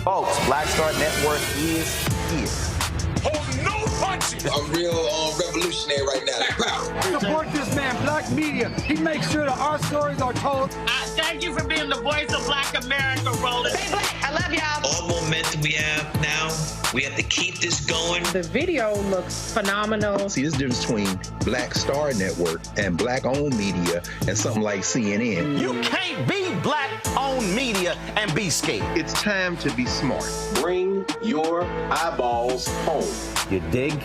Folks, Black Star Network is here. Hold no punches! I'm real revolutionary right now. Black power. Support this man, Black Media. He makes sure that our stories are told. Thank you for being the voice of Black America, Roland. Stay black. I love y'all. All momentum we have now, we have to keep this going. The video looks phenomenal. See, this difference between Black Star Network and Black-owned media and something like CNN. You can't be Black-owned media and be scared. It's time to be smart. Bring your eyeballs home. You dig?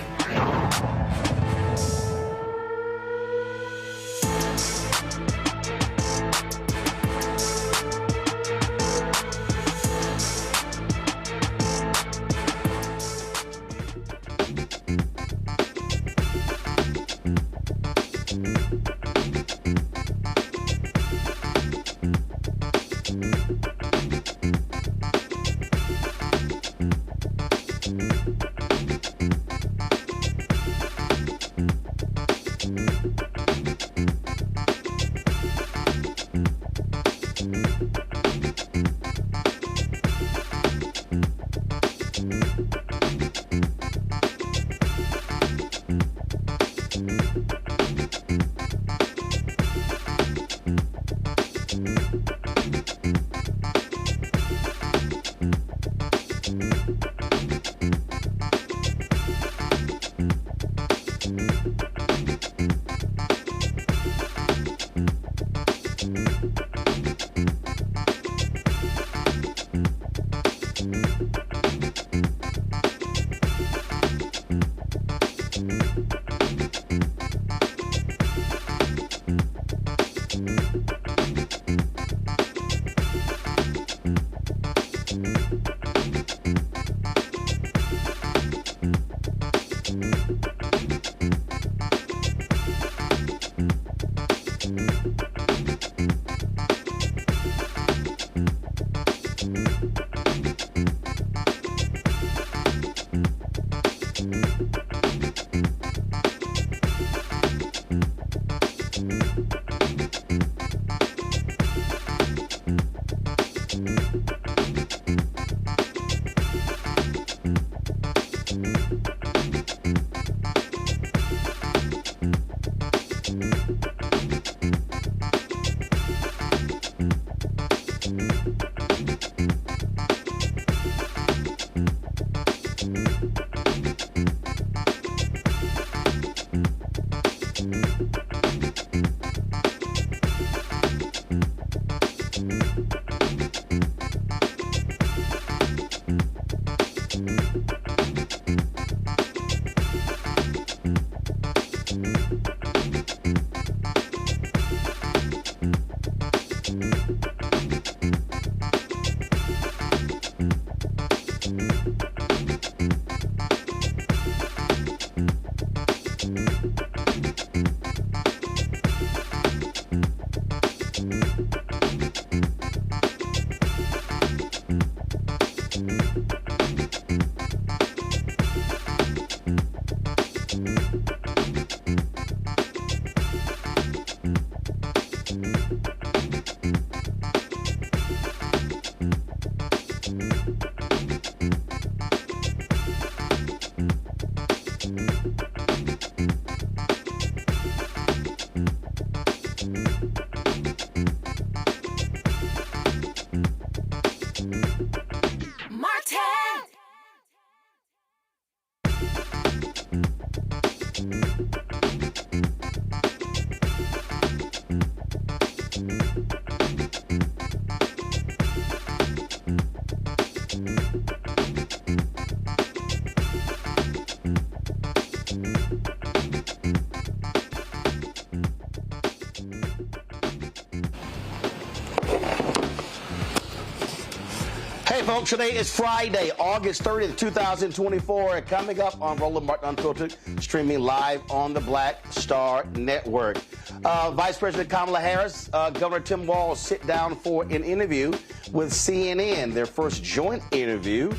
Hey, folks, today is Friday, August 30th, 2024. Coming up on Roland Martin Unfiltered, streaming live on the Black Star Network. Vice President Kamala Harris, Governor Tim Walz sit down for an interview with CNN, their first joint interview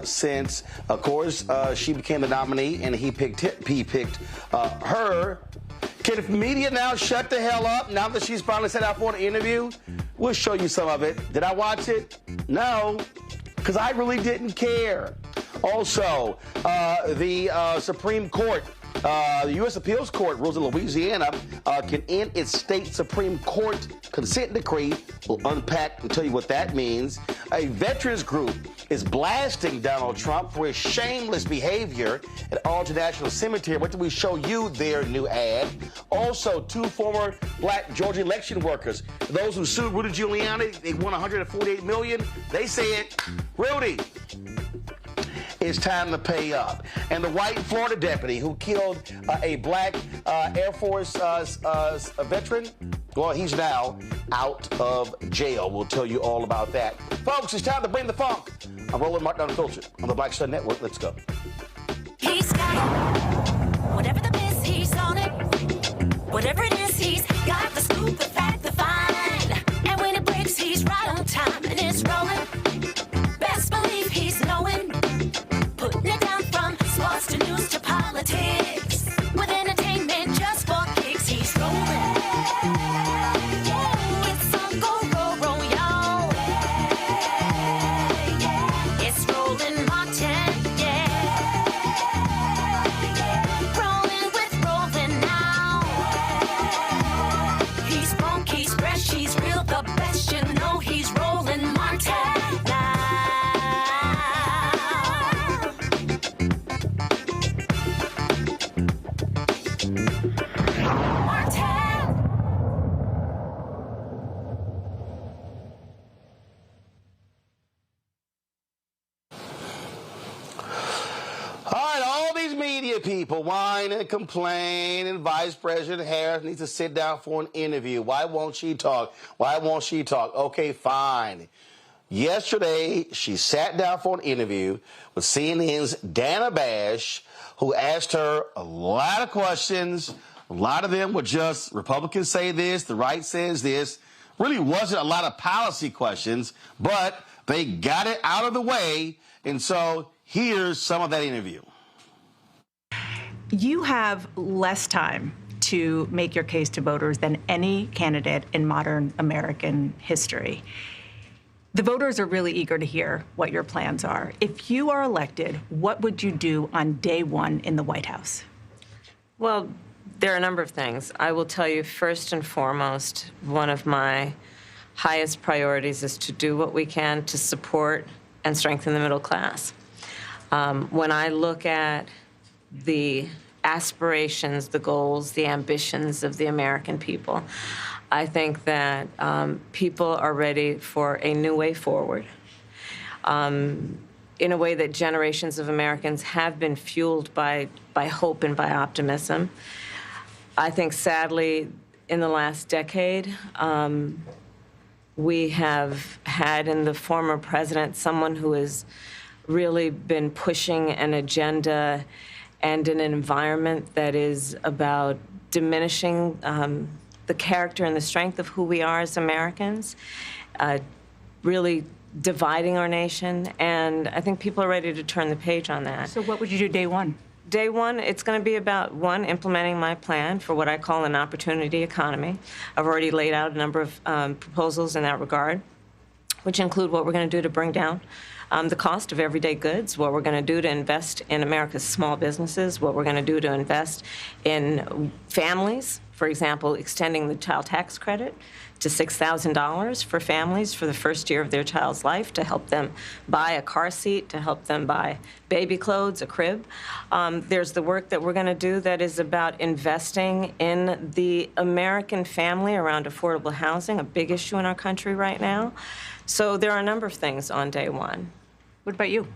since, of course, she became the nominee and he picked her. Can the media now shut the hell up now that she's finally set out for an interview? We'll show you some of it. Did I watch it? No, because I really didn't care. Also, the Supreme Court, the U.S. Appeals Court rules in Louisiana can end its state Supreme Court consent decree. We'll unpack and tell you what that means. A veterans group is blasting Donald Trump for his shameless behavior at Arlington National Cemetery. What did we show you their new ad? Also, two former black Georgia election workers, those who sued Rudy Giuliani, they won $148 million. They said, Rudy, it's time to pay up. And the white Florida deputy who killed a black Air Force veteran, well, he's now out of jail. We'll tell you all about that. Folks, it's time to bring the funk. I'm Roland Martin Unfiltered on the Black Star Network. Let's go. He's got it. Whatever the biz, he's on it. Whatever it is, he's got the scoop, the fact, the find. And when it breaks, he's right on time and it's rolling. Best believe he's knowing. Putting it down from sports to news to politics. With entertainment just for kicks, he's rolling. It's on go, roll, y'all. It's Roland Martin, yeah. Rolling with Roland now. He's funk, he's fresh, he's real, the best, you know he's Roland Martin now. People whine and complain, and Vice President Harris needs to sit down for an interview. Why won't she talk? Why won't she talk? Okay, fine. Yesterday, she sat down for an interview with CNN's Dana Bash, who asked her a lot of questions. A lot of them were just Republicans say this, the right says this. Really wasn't a lot of policy questions, but they got it out of the way. And so here's some of that interview. You have less time to make your case to voters than any candidate in modern American history. The voters are really eager to hear what your plans are. If you are elected, what would you do on day one in the White House? Well, there are a number of things. I will tell you, first and foremost, one of my highest priorities is to do what we can to support and strengthen the middle class. When I look at the aspirations, the goals, the ambitions of the American people, I think that people are ready for a new way forward in a way that generations of Americans have been fueled by hope and by optimism. I think, sadly, in the last decade, we have had in the former president someone who has really been pushing an agenda and in an environment that is about diminishing the character and the strength of who we are as Americans, really dividing our nation, and I think people are ready to turn the page on that. So what would you do day one? Day one, it's going to be about, one, implementing my plan for what I call an opportunity economy. I've already laid out a number of proposals in that regard, which include what we're going to do to bring down the cost of everyday goods, what we're going to do to invest in America's small businesses, what we're going to do to invest in families, for example, extending the child tax credit to $6,000 for families for the first year of their child's life to help them buy a car seat, to help them buy baby clothes, a crib. There's the work that we're going to do that is about investing in the American family around affordable housing, a big issue in our country right now. So there are a number of things on day one. What about you?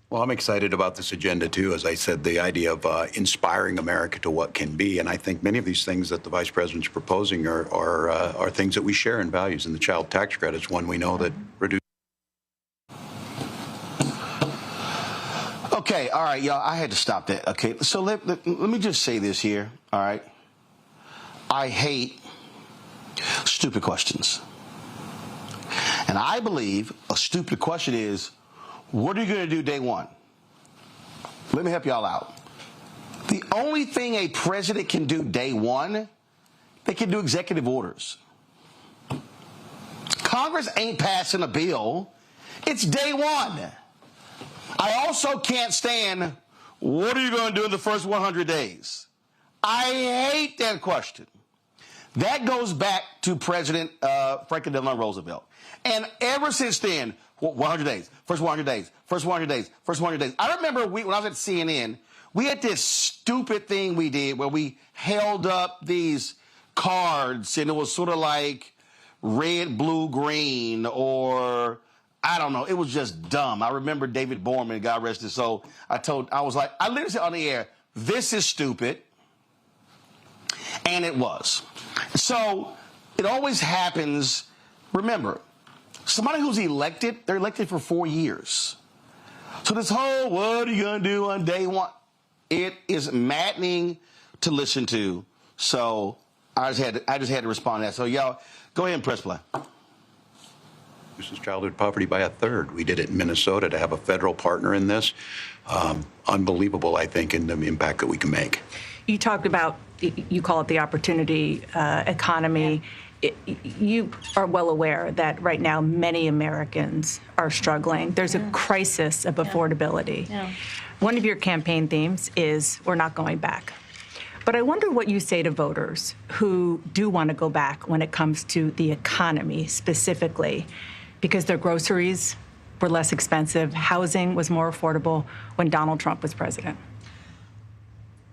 Well, I'm excited about this agenda, too. As I said, the idea of inspiring America to what can be. And I think many of these things that the Vice President's proposing are things that we share in values. And the child tax credit is one we know that reduces. Okay, all right, y'all, I had to stop that. Okay, so let me just say this here, all right? I hate stupid questions. And I believe a stupid question is, what are you going to do day one? Let me help y'all out. The only thing a president can do day one, they can do executive orders. Congress ain't passing a bill. It's day one. I also can't stand, what are you going to do in the first 100 days? I hate that question. That goes back to President Franklin Delano Roosevelt. And ever since then, 100 days, first 100 days, first 100 days, first 100 days. I remember when I was at CNN, we had this stupid thing we did where we held up these cards and it was sort of like red, blue, green, or I don't know. It was just dumb. I remember David Borman, God rest his soul. I literally said on the air, this is stupid. And it was. So it always happens. Remember, somebody who's elected, they're elected for 4 years. So this whole, what are you going to do on day one? It is maddening to listen to. So I just had to respond to that. So y'all, go ahead and press play. Reduces childhood poverty by 1/3. We did it in Minnesota to have a federal partner in this. Unbelievable, I think, in the impact that we can make. You talked about, you call it the opportunity economy. You are well aware that right now many Americans are struggling. There's a crisis of affordability. One of your campaign themes is we're not going back. But I wonder what you say to voters who do want to go back when it comes to the economy specifically, because their groceries were less expensive, housing was more affordable when Donald Trump was president.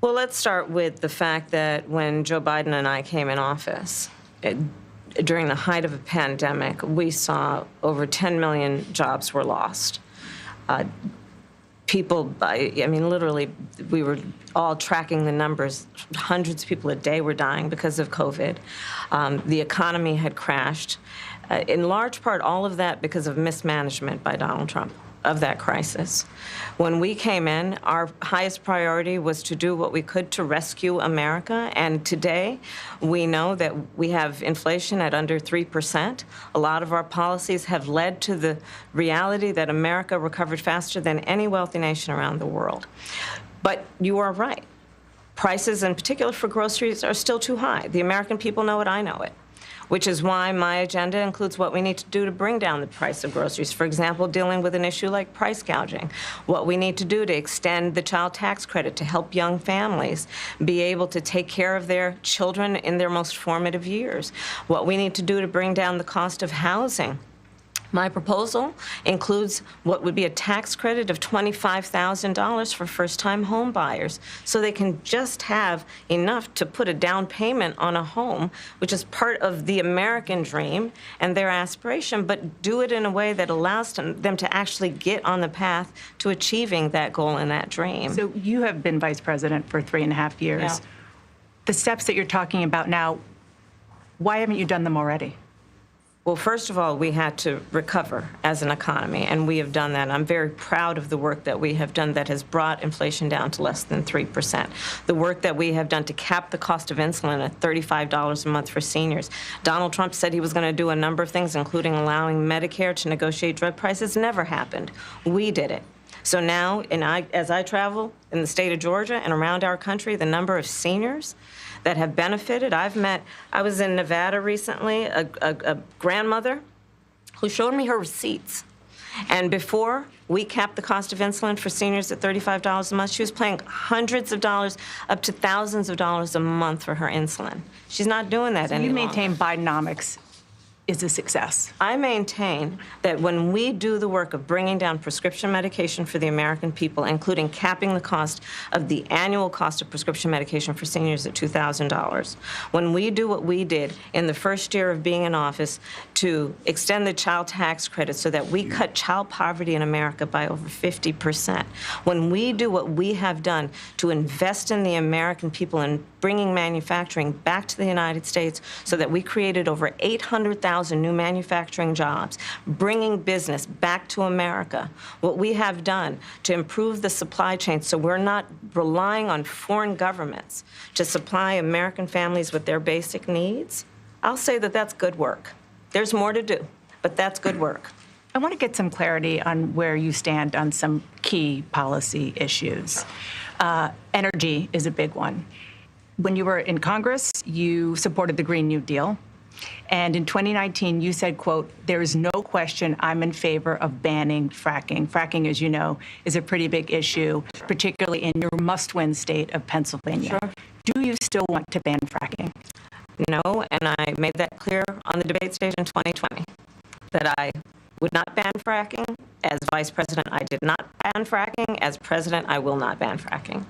Well, let's start with the fact that when Joe Biden and I came in office, during the height of a pandemic, we saw over 10 million jobs were lost. People, I mean, literally, we were all tracking the numbers. Hundreds of people a day were dying because of COVID. The economy had crashed. In large part, all of that because of mismanagement by Donald Trump of that crisis. When we came in, our highest priority was to do what we could to rescue America. And today, we know that we have inflation at under 3%. A lot of our policies have led to the reality that America recovered faster than any wealthy nation around the world. But you are right. Prices, in particular for groceries, are still too high. The American people know it, I know it. Which is why my agenda includes what we need to do to bring down the price of groceries. For example, dealing with an issue like price gouging. What we need to do to extend the child tax credit to help young families be able to take care of their children in their most formative years. What we need to do to bring down the cost of housing. My proposal includes what would be a tax credit of $25,000 for first-time home buyers, so they can just have enough to put a down payment on a home, which is part of the American dream and their aspiration, but do it in a way that allows them to actually get on the path to achieving that goal and that dream. So you have been vice president for 3.5 years. Yeah. The steps that you're talking about now, why haven't you done them already? Well, first of all, we had to recover as an economy, and we have done that. I'm very proud of the work that we have done that has brought inflation down to less than 3%. The work that we have done to cap the cost of insulin at $35 a month for seniors. Donald Trump said he was going to do a number of things, including allowing Medicare to negotiate drug prices. Never happened. We did it. So now, as I travel in the state of Georgia and around our country, the number of seniors that have benefited. I was in Nevada recently, a grandmother who showed me her receipts. And before we capped the cost of insulin for seniors at $35 a month, she was paying hundreds of dollars, up to thousands of dollars a month for her insulin. She's not doing that anymore. You maintain Bidenomics is a success. I maintain that when we do the work of bringing down prescription medication for the American people, including capping the cost of the annual cost of prescription medication for seniors at $2,000, when we do what we did in the first year of being in office to extend the child tax credit so that we cut child poverty in America by over 50%, when we do what we have done to invest in the American people and bringing manufacturing back to the United States so that we created over 800,000 200,000 new manufacturing jobs, bringing business back to America, what we have done to improve the supply chain so we're not relying on foreign governments to supply American families with their basic needs, I'll say that that's good work. There's more to do, but that's good work. I want to get some clarity on where you stand on some key policy issues. Energy is a big one. When you were in Congress, you supported the Green New Deal. And in 2019, you said, quote, "There is no question I'm in favor of banning fracking." Fracking, as you know, is a pretty big issue, particularly in your must-win state of Pennsylvania. Sure. Do you still want to ban fracking? No, and I made that clear on the debate stage in 2020, that I would not ban fracking. As vice president, I did not ban fracking. As president, I will not ban fracking.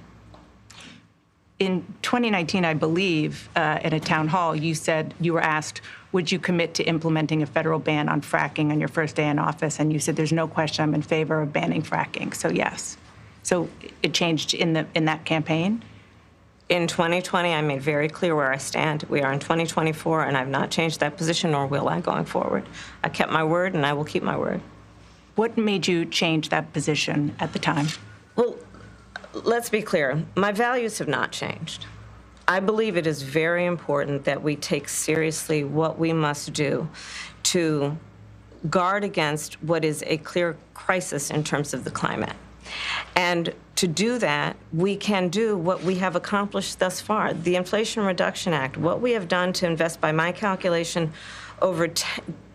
In 2019, I believe, at a town hall, you said you were asked, would you commit to implementing a federal ban on fracking on your first day in office? And you said, there's no question I'm in favor of banning fracking. So yes. So it changed in that campaign? In 2020, I made very clear where I stand. We are in 2024, and I've not changed that position, nor will I going forward. I kept my word, and I will keep my word. What made you change that position at the time? Well, let's be clear. My values have not changed. I believe it is very important that we take seriously what we must do to guard against what is a clear crisis in terms of the climate. And to do that, we can do what we have accomplished thus far. The Inflation Reduction Act, what we have done to invest, by my calculation, over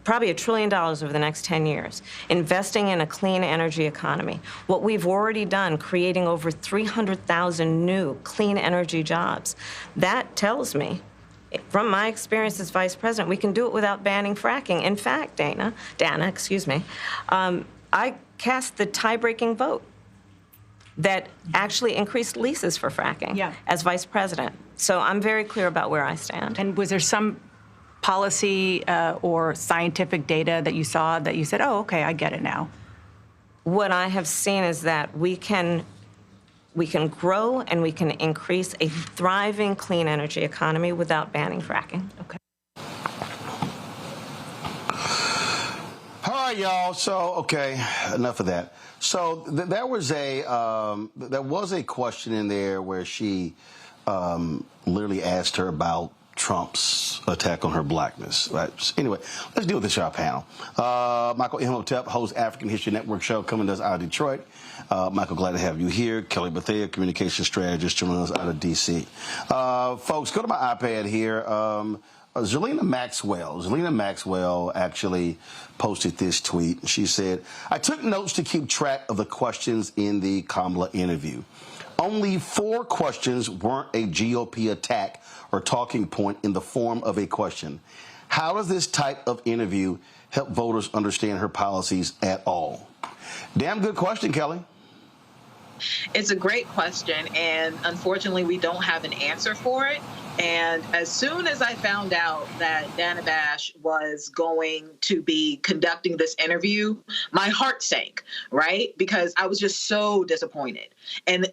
probably $1 trillion over the next 10 years, investing in a clean energy economy. What we've already done, creating over 300,000 new clean energy jobs. That tells me, from my experience as vice president, we can do it without banning fracking. In fact, Dana, I cast the tie-breaking vote that actually increased leases for fracking as vice president. So I'm very clear about where I stand. And was there some policy or scientific data that you saw that you said, oh, okay, I get it now? What I have seen is that we can grow and we can increase a thriving clean energy economy without banning fracking. Okay. All right, y'all. So, okay, enough of that. So there was a question in there where she literally asked her about Trump's attack on her blackness. Right? Anyway, let's deal with this, our panel. Michael Imhotep, hosts African History Network show coming to us out of Detroit. Michael, glad to have you here. Kelly Bethea, communication strategist, joining us out of D.C. Folks, go to my iPad here. Zelina Maxwell actually posted this tweet. She said, I took notes to keep track of the questions in the Kamala interview. Only 4 questions weren't a GOP attack or talking point in the form of a question. How does this type of interview help voters understand her policies at all? Damn good question, Kelly. It's a great question, and unfortunately, we don't have an answer for it. And as soon as I found out that Dana Bash was going to be conducting this interview, my heart sank, right? Because I was just so disappointed. And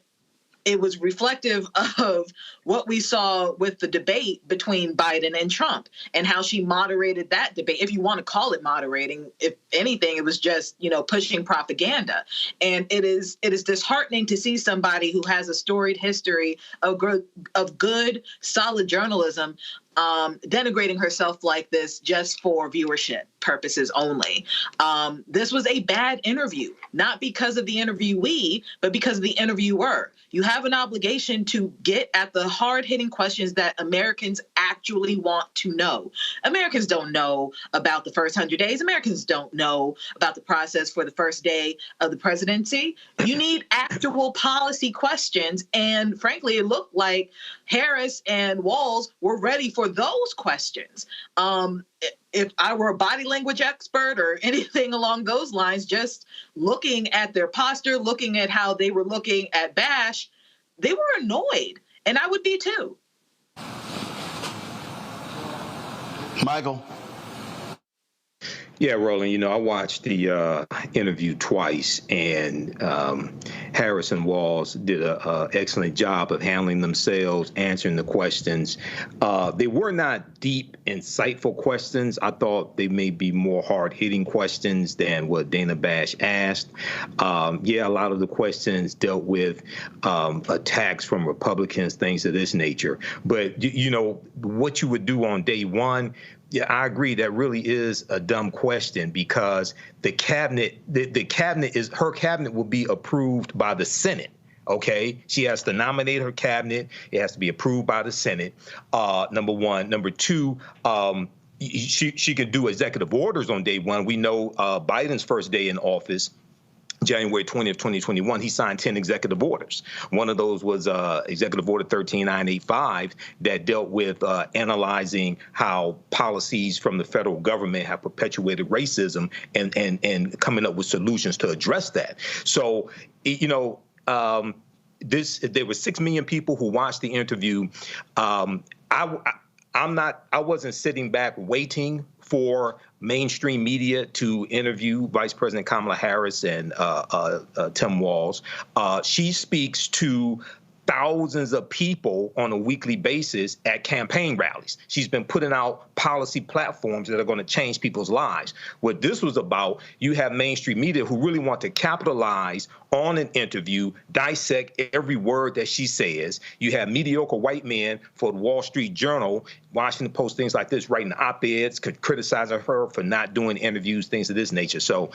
it was reflective of what we saw with the debate between Biden and Trump and how she moderated that debate. If you want to call it moderating, if anything, it was just, pushing propaganda. And it is disheartening to see somebody who has a storied history of good, solid journalism denigrating herself like this just for viewership purposes only. This was a bad interview, not because of the interviewee, but because of the interviewer. You have an obligation to get at the hard-hitting questions that Americans actually want to know. Americans don't know about the first 100 days. Americans don't know about the process for the first day of the presidency. You need actual policy questions. And frankly, it looked like Harris and Walz were ready for those questions. If I were a body language expert or anything along those lines, just looking at their posture, looking at how they were looking at Bash, they were annoyed. And I would be too. Michael. Yeah, Roland, I watched the interview twice, and Harris-Walz did an excellent job of handling themselves, answering the questions. They were not deep, insightful questions. I thought they may be more hard-hitting questions than what Dana Bash asked. Yeah, a lot of the questions dealt with attacks from Republicans, things of this nature. But, what you would do on day one, yeah, I agree. That really is a dumb question because the cabinet, her cabinet will be approved by the Senate. OK, she has to nominate her cabinet. It has to be approved by the Senate. Number one. Number two, she can do executive orders on day one. We know Biden's first day in office, January 20th, 2021, he signed 10 executive orders. One of those was Executive Order 13985 that dealt with analyzing how policies from the federal government have perpetuated racism and coming up with solutions to address that. So, there were 6 million people who watched the interview. I wasn't sitting back waiting for mainstream media to interview Vice President Kamala Harris and Tim Walz. She speaks to thousands of people on a weekly basis at campaign rallies. She's been putting out policy platforms that are going to change people's lives. What this was about, you have mainstream media who really want to capitalize on an interview, dissect every word that she says. You have mediocre white men for the Wall Street Journal, Washington Post, things like this, writing op-eds, criticizing her for not doing interviews, things of this nature. So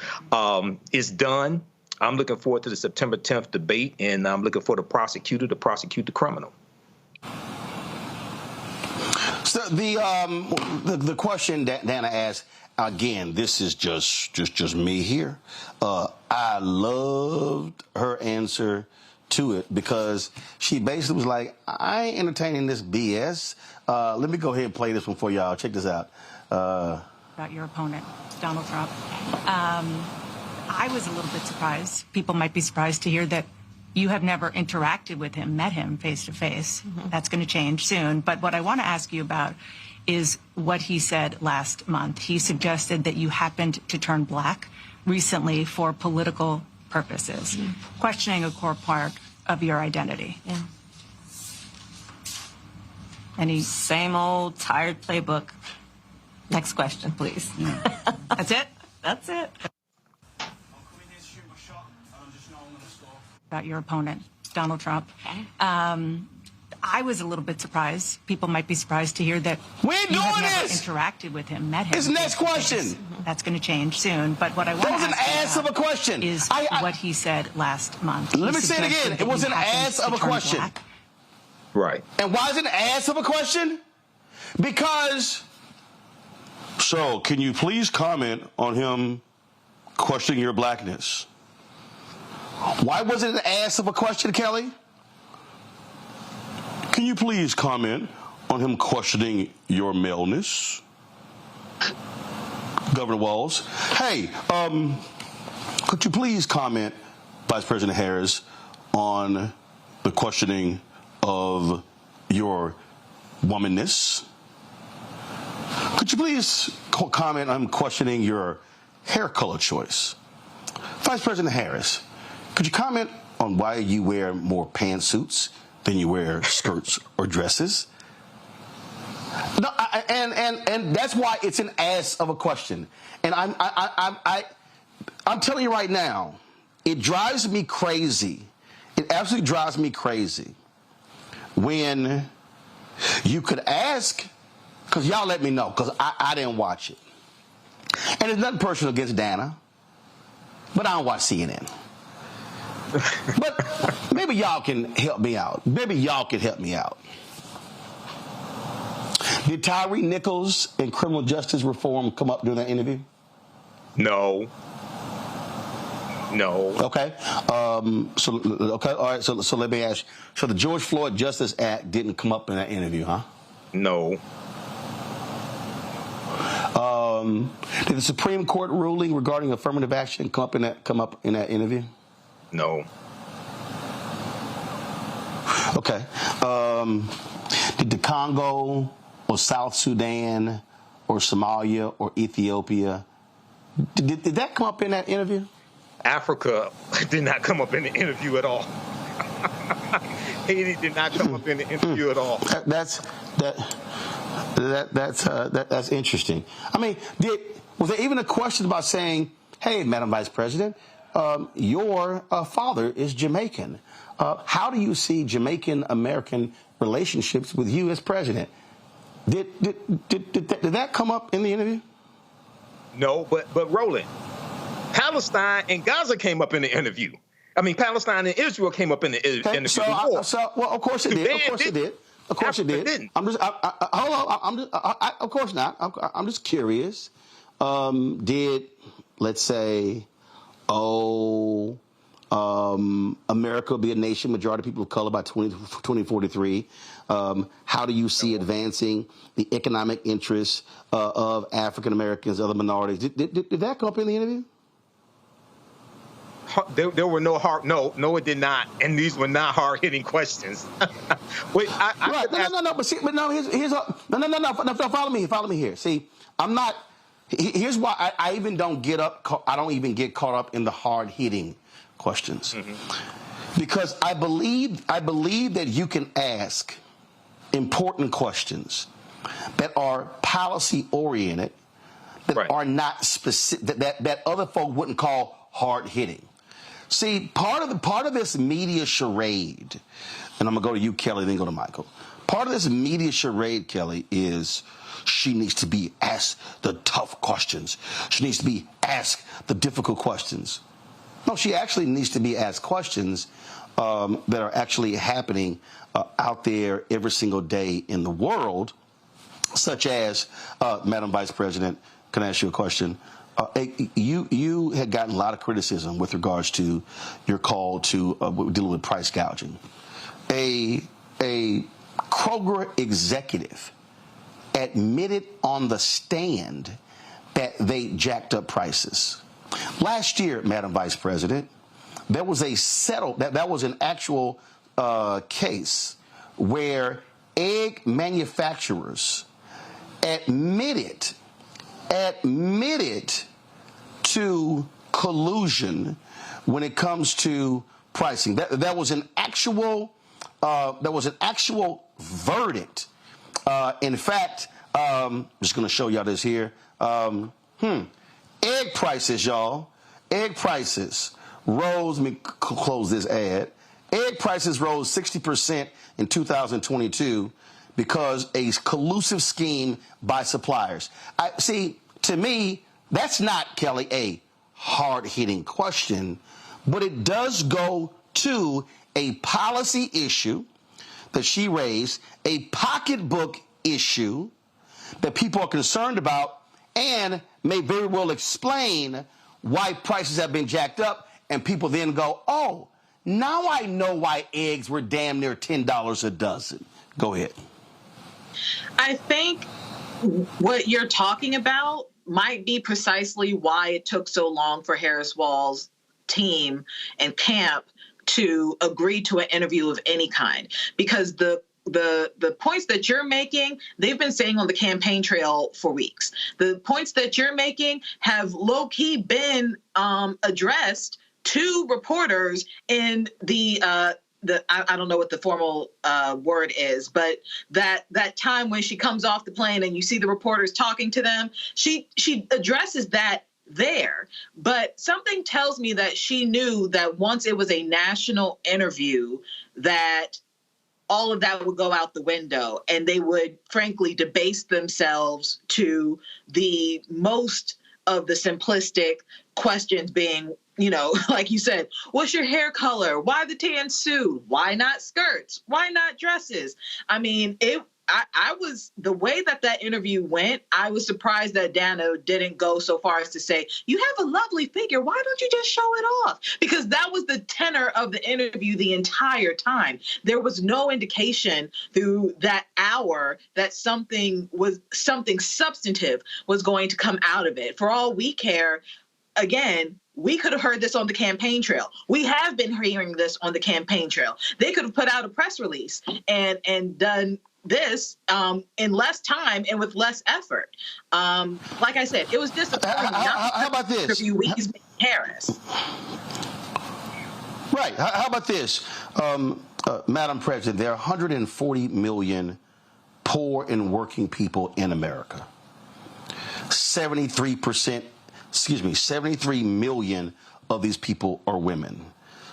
it's done. I'm looking forward to the September 10th debate, and I'm looking for the prosecutor to prosecute the criminal. So the question that Dana asked, again, this is just me here. I loved her answer to it because she basically was like, I ain't entertaining this BS. Let me go ahead and play this one for y'all. Check this out. About your opponent, Donald Trump. I was a little bit surprised. People might be surprised to hear that you have never interacted with him, met him face to face. That's going to change soon. But what I want to ask you about is what he said last month. He suggested that you happened to turn black recently for political purposes, questioning a core part of your identity. Yeah. Any same old tired playbook. Next question, please. That's it? That's it. About your opponent, Donald Trump. Okay. I was a little bit surprised. People might be surprised to hear that we ain't you doing have never this. Interacted with him, met him. His next question. That's going to change soon. But what I want to ask that was an ass of a question. Is what he said last month. Let me say it again. It was an ass of a question. Black. Right. And why is it an ass of a question? Because. So, can you please comment on him questioning your blackness? Why was it an ass of a question, Kelly? Can you please comment on him questioning your maleness? Governor Walz. Hey, could you please comment, Vice President Harris, on the questioning of your womanness? Could you please comment on questioning your hair color choice? Vice President Harris, could you comment on why you wear more pantsuits than you wear skirts or dresses? No, and that's why it's an ass of a question. And I'm telling you right now, it drives me crazy. It absolutely drives me crazy when you could ask, because y'all let me know, because I didn't watch it. And it's nothing personal against Dana, but I don't watch CNN. But maybe y'all can help me out. Maybe y'all can help me out. Did Tyree Nichols and criminal justice reform come up during that interview? No. Okay. Okay. All right. So let me ask you. So the George Floyd Justice Act didn't come up in that interview, huh? No. Did the Supreme Court ruling regarding affirmative action come up in that interview? No. Okay. Did the Congo or South Sudan or Somalia or Ethiopia Did that come up in that interview? Africa did not come up in the interview at all. Haiti did not come up in the interview at all. That's interesting. I mean, was there even a question about saying, "Hey, Madam Vice President, your father is Jamaican. How do you see Jamaican-American relationships with you as president?" Did that come up in the interview? No, but Roland, Palestine and Gaza came up in the interview. I mean, Palestine and Israel came up in the interview before. Well, of course it did. Of course it did. Of course it did. Didn't. I'm just, hold on. Of course not. I'm just curious. Did, let's say, America be a nation, majority of people of color by 2043? How do you see advancing the economic interests of African Americans, other minorities? Did that come up in the interview? There were no no, it did not, and these were not hard-hitting questions. Wait, right? No. But here's follow me here. See, I'm not. Here's why I even don't get up. I don't even get caught up in the hard-hitting questions, because I believe that you can ask important questions that are policy-oriented, that are not specific, that other folk wouldn't call hard-hitting. See, part of this media charade, and I'm going to go to you, Kelly, then go to Michael. Part of this media charade, Kelly, is she needs to be asked the tough questions. She needs to be asked the difficult questions. No, she actually needs to be asked questions that are actually happening out there every single day in the world, such as, Madam Vice President, can I ask you a question? You had gotten a lot of criticism with regards to your call to dealing with price gouging. A Kroger executive admitted on the stand that they jacked up prices. Last year, Madam Vice President, there was that was an actual case where egg manufacturers admitted to collusion when it comes to pricing. That was an actual verdict. In fact, I'm just going to show y'all this here. Egg prices, y'all. Egg prices rose. Let me close this ad. Egg prices rose 60% in 2022 because a collusive scheme by suppliers. To me, that's not, Kelly, a hard-hitting question, but it does go to a policy issue that she raised, a pocketbook issue that people are concerned about, and may very well explain why prices have been jacked up, and people then go, oh, now I know why eggs were damn near $10 a dozen. Go ahead. I think what you're talking about might be precisely why it took so long for Harris-Walz team and camp to agree to an interview of any kind, because the points that you're making, they've been saying on the campaign trail for weeks. The points that you're making have low-key been addressed to reporters in the I don't know what the formal word is, but that time when she comes off the plane and you see the reporters talking to them, she addresses that there. But something tells me that she knew that once it was a national interview, that all of that would go out the window, and they would frankly debase themselves to the most of the simplistic questions being, like you said, what's your hair color? Why the tan suit? Why not skirts? Why not dresses? I mean, I was, the way that interview went, I was surprised that Dano didn't go so far as to say, you have a lovely figure. Why don't you just show it off? Because that was the tenor of the interview the entire time. There was no indication through that hour that something substantive was going to come out of it. For all we care, again, we could have heard this on the campaign trail. We have been hearing this on the campaign trail. They could have put out a press release and done this in less time and with less effort. Like I said, it was disappointing. How about this? Harris. Right. How about this? Madam President, there are 140 million poor and working people in America. 73 million of these people are women.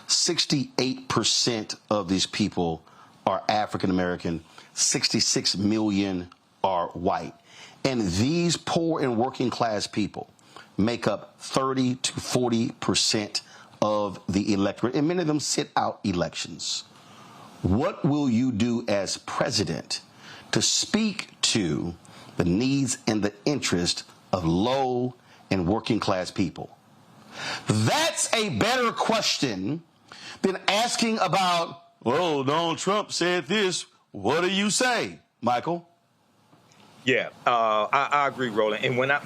68% of these people are African American. 66 million are white. And these poor and working class people make up 30 to 40% of the electorate, and many of them sit out elections. What will you do as president to speak to the needs and the interest of low and working class people? That's a better question than asking about, well, Donald Trump said this. What do you say, Michael? Yeah, I agree, Roland. And when I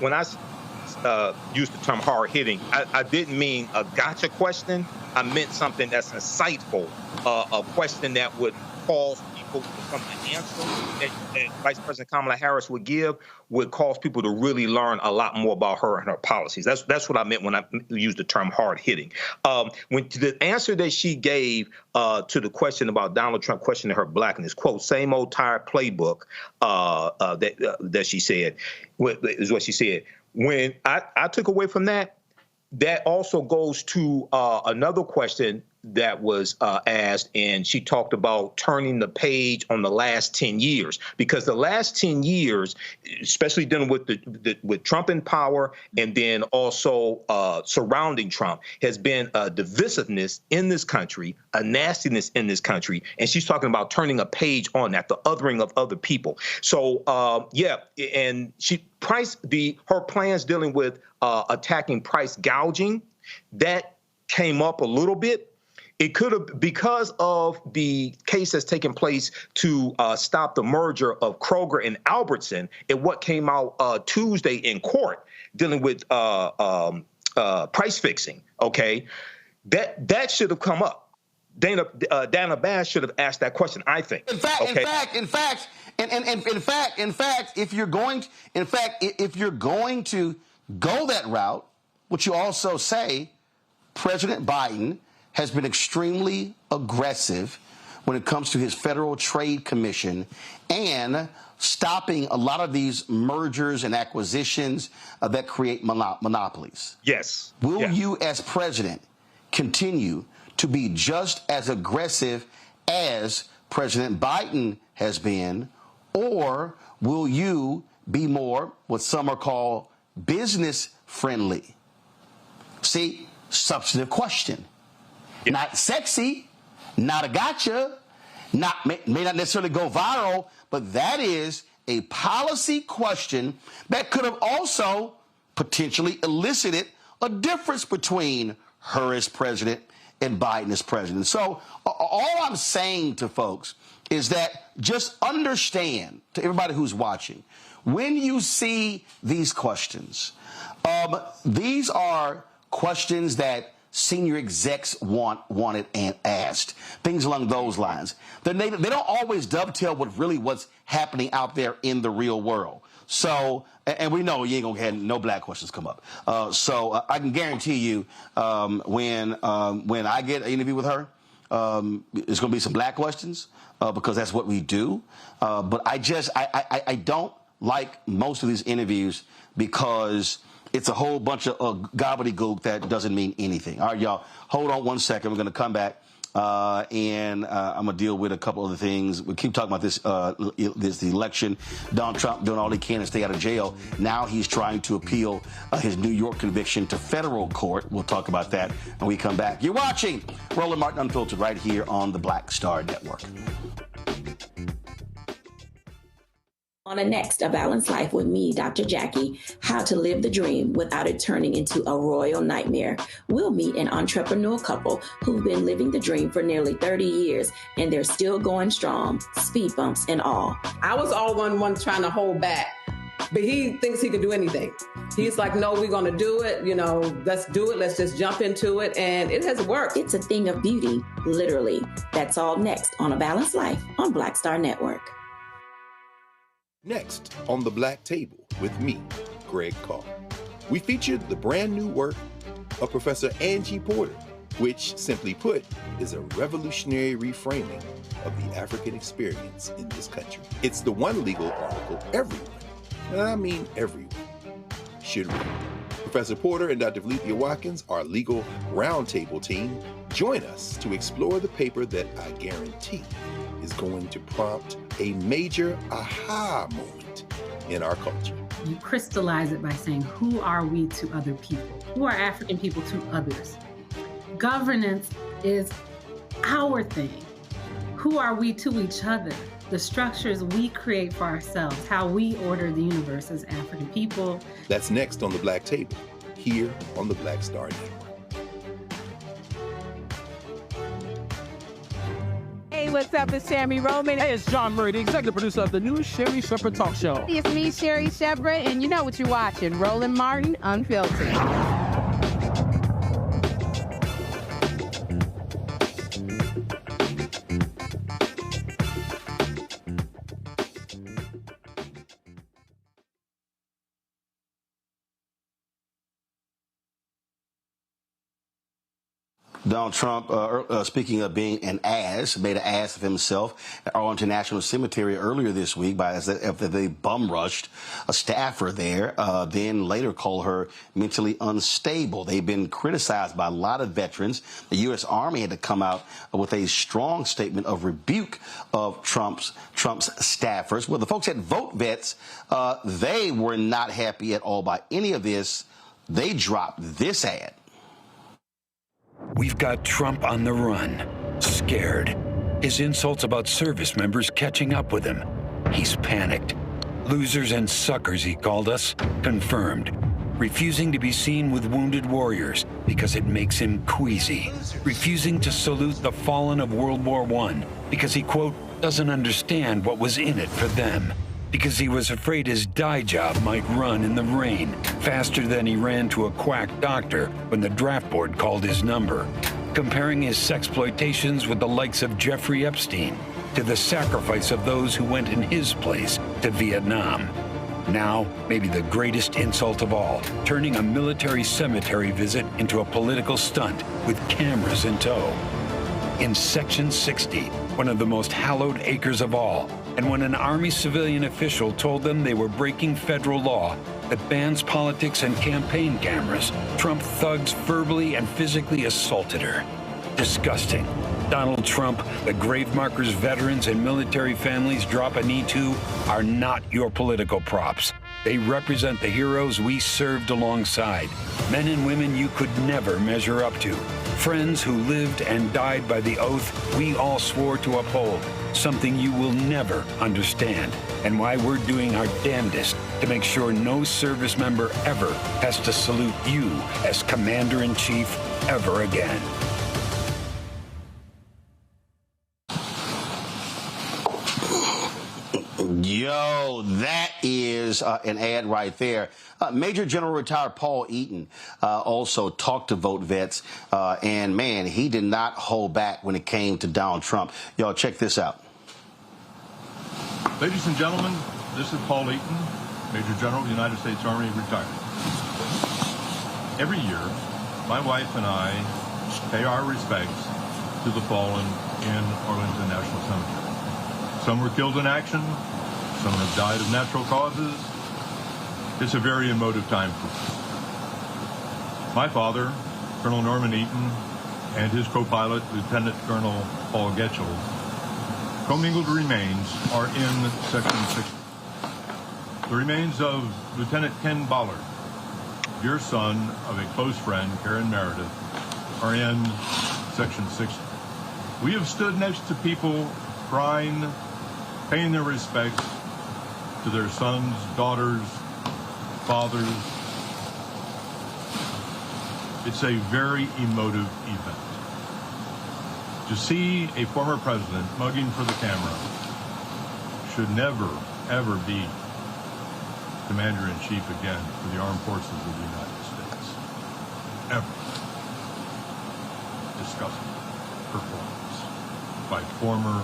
used the term hard hitting, I didn't mean a gotcha question. I meant something that's insightful, a question that would cause people to come to answer that Vice President Kamala Harris would give, would cause people to really learn a lot more about her and her policies. That's what I meant when I used the term hard hitting. When the answer that she gave to the question about Donald Trump questioning her blackness, quote, same old tired playbook that she said, is what she said. When I took away from that, that also goes to another question that was asked, and she talked about turning the page on the last 10 years, because the last 10 years, especially dealing with with Trump in power and then also surrounding Trump, has been a divisiveness in this country, a nastiness in this country, and she's talking about turning a page on that, the othering of other people. So yeah, and her plans dealing with attacking price gouging, that came up a little bit. It could have, because of the case that's taken place to stop the merger of Kroger and Albertson, and what came out Tuesday in court dealing with price fixing. Okay, that should have come up. Dana Bash should have asked that question, I think. In fact, if you're going to go that route, which you also say, President Biden has been extremely aggressive when it comes to his Federal Trade Commission and stopping a lot of these mergers and acquisitions that create monopolies. Yes. Will you, as president, continue to be just as aggressive as President Biden has been, or will you be more what some are called business friendly? See, substantive question. Yeah. Not sexy, not a gotcha, may not necessarily go viral, but that is a policy question that could have also potentially elicited a difference between her as president and Biden as president. So all I'm saying to folks is that just understand, to everybody who's watching, when you see these questions, these are questions that senior execs wanted and asked, things along those lines. They don't always dovetail with really what's happening out there in the real world. So, and we know you ain't gonna have no black questions come up. So I can guarantee you, when I get an interview with her, it's gonna be some black questions because that's what we do. But I don't like most of these interviews because it's a whole bunch of gobbledygook that doesn't mean anything. All right, y'all, hold on one second. We're going to come back, and I'm going to deal with a couple other things. We keep talking about this the election. Donald Trump doing all he can to stay out of jail. Now he's trying to appeal his New York conviction to federal court. We'll talk about that when we come back. You're watching Roland Martin Unfiltered right here on the Black Star Network. On the next A Balanced Life with me, Dr. Jackie, how to live the dream without it turning into a royal nightmare. We'll meet an entrepreneurial couple who've been living the dream for nearly 30 years, and they're still going strong, speed bumps and all. I was all one trying to hold back, but he thinks he can do anything. He's like, no, we're going to do it. You know, let's do it. Let's just jump into it. And it has worked. It's a thing of beauty, literally. That's all next on A Balanced Life on Black Star Network. Next on The Black Table with me, Greg Carr. We featured the brand new work of Professor Angie Porter, which, simply put, is a revolutionary reframing of the African experience in this country. It's the one legal article everyone, and I mean everyone, should read. Professor Porter and Dr. Valencia Watkins, our legal roundtable team, join us to explore the paper that I guarantee is going to prompt a major aha moment in our culture. You crystallize it by saying, who are we to other people? Who are African people to others? Governance is our thing. Who are we to each other? The structures we create for ourselves, how we order the universe as African people. That's next on The Black Table, here on the Black Star Network. Hey, what's up? It's Sammy Roman. Hey, it's John Murray, the executive producer of the new Sherry Shepherd Talk Show. It's me, Sherry Shepherd, and you know what you're watching, Roland Martin Unfiltered. Donald Trump, speaking of being an ass, made an ass of himself at Arlington National Cemetery earlier this week after they bum rushed a staffer there, then later called her mentally unstable. They've been criticized by a lot of veterans. The U.S. Army had to come out with a strong statement of rebuke of Trump's staffers. Well, the folks at Vote Vets, they were not happy at all by any of this. They dropped this ad. We've got Trump on the run, scared. His insults about service members catching up with him. He's panicked. Losers and suckers, he called us, confirmed. Refusing to be seen with wounded warriors because it makes him queasy. Refusing to salute the fallen of World War I because he, quote, doesn't understand what was in it for them. Because he was afraid his dye job might run in the rain faster than he ran to a quack doctor when the draft board called his number. Comparing his sexploitations with the likes of Jeffrey Epstein to the sacrifice of those who went in his place to Vietnam. Now, maybe the greatest insult of all, turning a military cemetery visit into a political stunt with cameras in tow. In Section 60, one of the most hallowed acres of all, and when an Army civilian official told them they were breaking federal law that bans politics and campaign cameras, Trump thugs verbally and physically assaulted her. Disgusting. Donald Trump, the grave markers veterans and military families drop a knee to are not your political props. They represent the heroes we served alongside, men and women you could never measure up to, friends who lived and died by the oath we all swore to uphold, something you will never understand, and why we're doing our damnedest to make sure no service member ever has to salute you as Commander-in-Chief ever again. Yo, that is an ad right there. Major General retired Paul Eaton also talked to Vote Vets, and man, he did not hold back when it came to Donald Trump. Y'all check this out. Ladies and gentlemen, this is Paul Eaton, Major General of the United States Army, retired. Every year, my wife and I pay our respects to the fallen in Arlington National Cemetery. Some were killed in action. Some have died of natural causes. It's a very emotive time for us. My father, Colonel Norman Eaton, and his co-pilot, Lieutenant Colonel Paul Getchell, commingled remains are in Section 60. The remains of Lieutenant Ken Ballard, dear son of a close friend, Karen Meredith, are in Section 60. We have stood next to people crying, paying their respects to their sons, daughters, fathers. It's a very emotive event. To see a former president mugging for the camera should never, ever be Commander-in-Chief again for the Armed Forces of the United States. Ever. Disgusting performance by former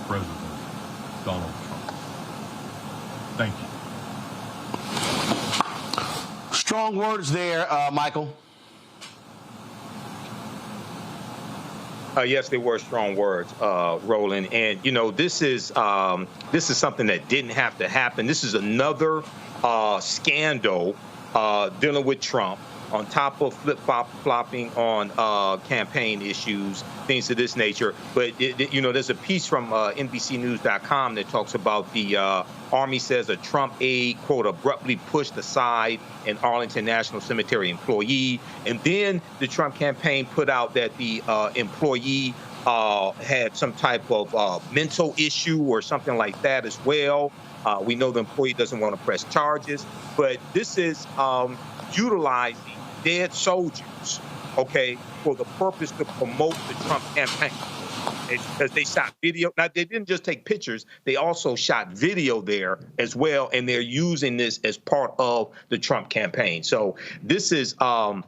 President Donald Trump. Thank you. Strong words there, Michael. Yes, they were strong words, Roland. And this is something that didn't have to happen. This is another scandal dealing with Trump, on top of flip-flopping on campaign issues, things of this nature. But there's a piece from NBCNews.com that talks about the Army says a Trump aide, quote, abruptly pushed aside an Arlington National Cemetery employee. And then the Trump campaign put out that the employee had some type of mental issue or something like that as well. We know the employee doesn't want to press charges, but this is utilizing dead soldiers, okay, for the purpose to promote the Trump campaign. Because they shot video. Now, they didn't just take pictures. They also shot video there as well, and they're using this as part of the Trump campaign. So this is and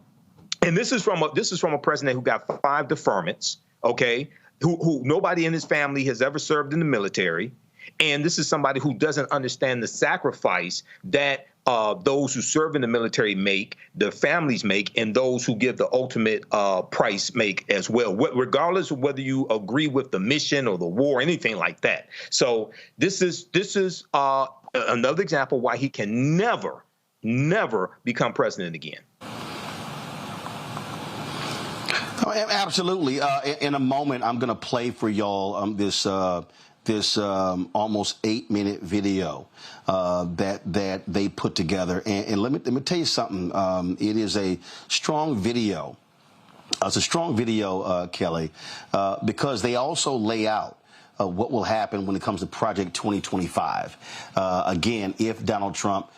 this is from a president who got 5 deferments, okay, who nobody in his family has ever served in the military. And this is somebody who doesn't understand the sacrifice that those who serve in the military make, the families make, and those who give the ultimate price make as well, regardless of whether you agree with the mission or the war, anything like that. So this is another example why he can never become president again. Oh, absolutely. In a moment, I'm going to play for y'all this almost 8-minute video that they put together. And let me tell you something. It is a strong video. It's a strong video, Kelly, because they also lay out what will happen when it comes to Project 2025. Again, if Donald Trump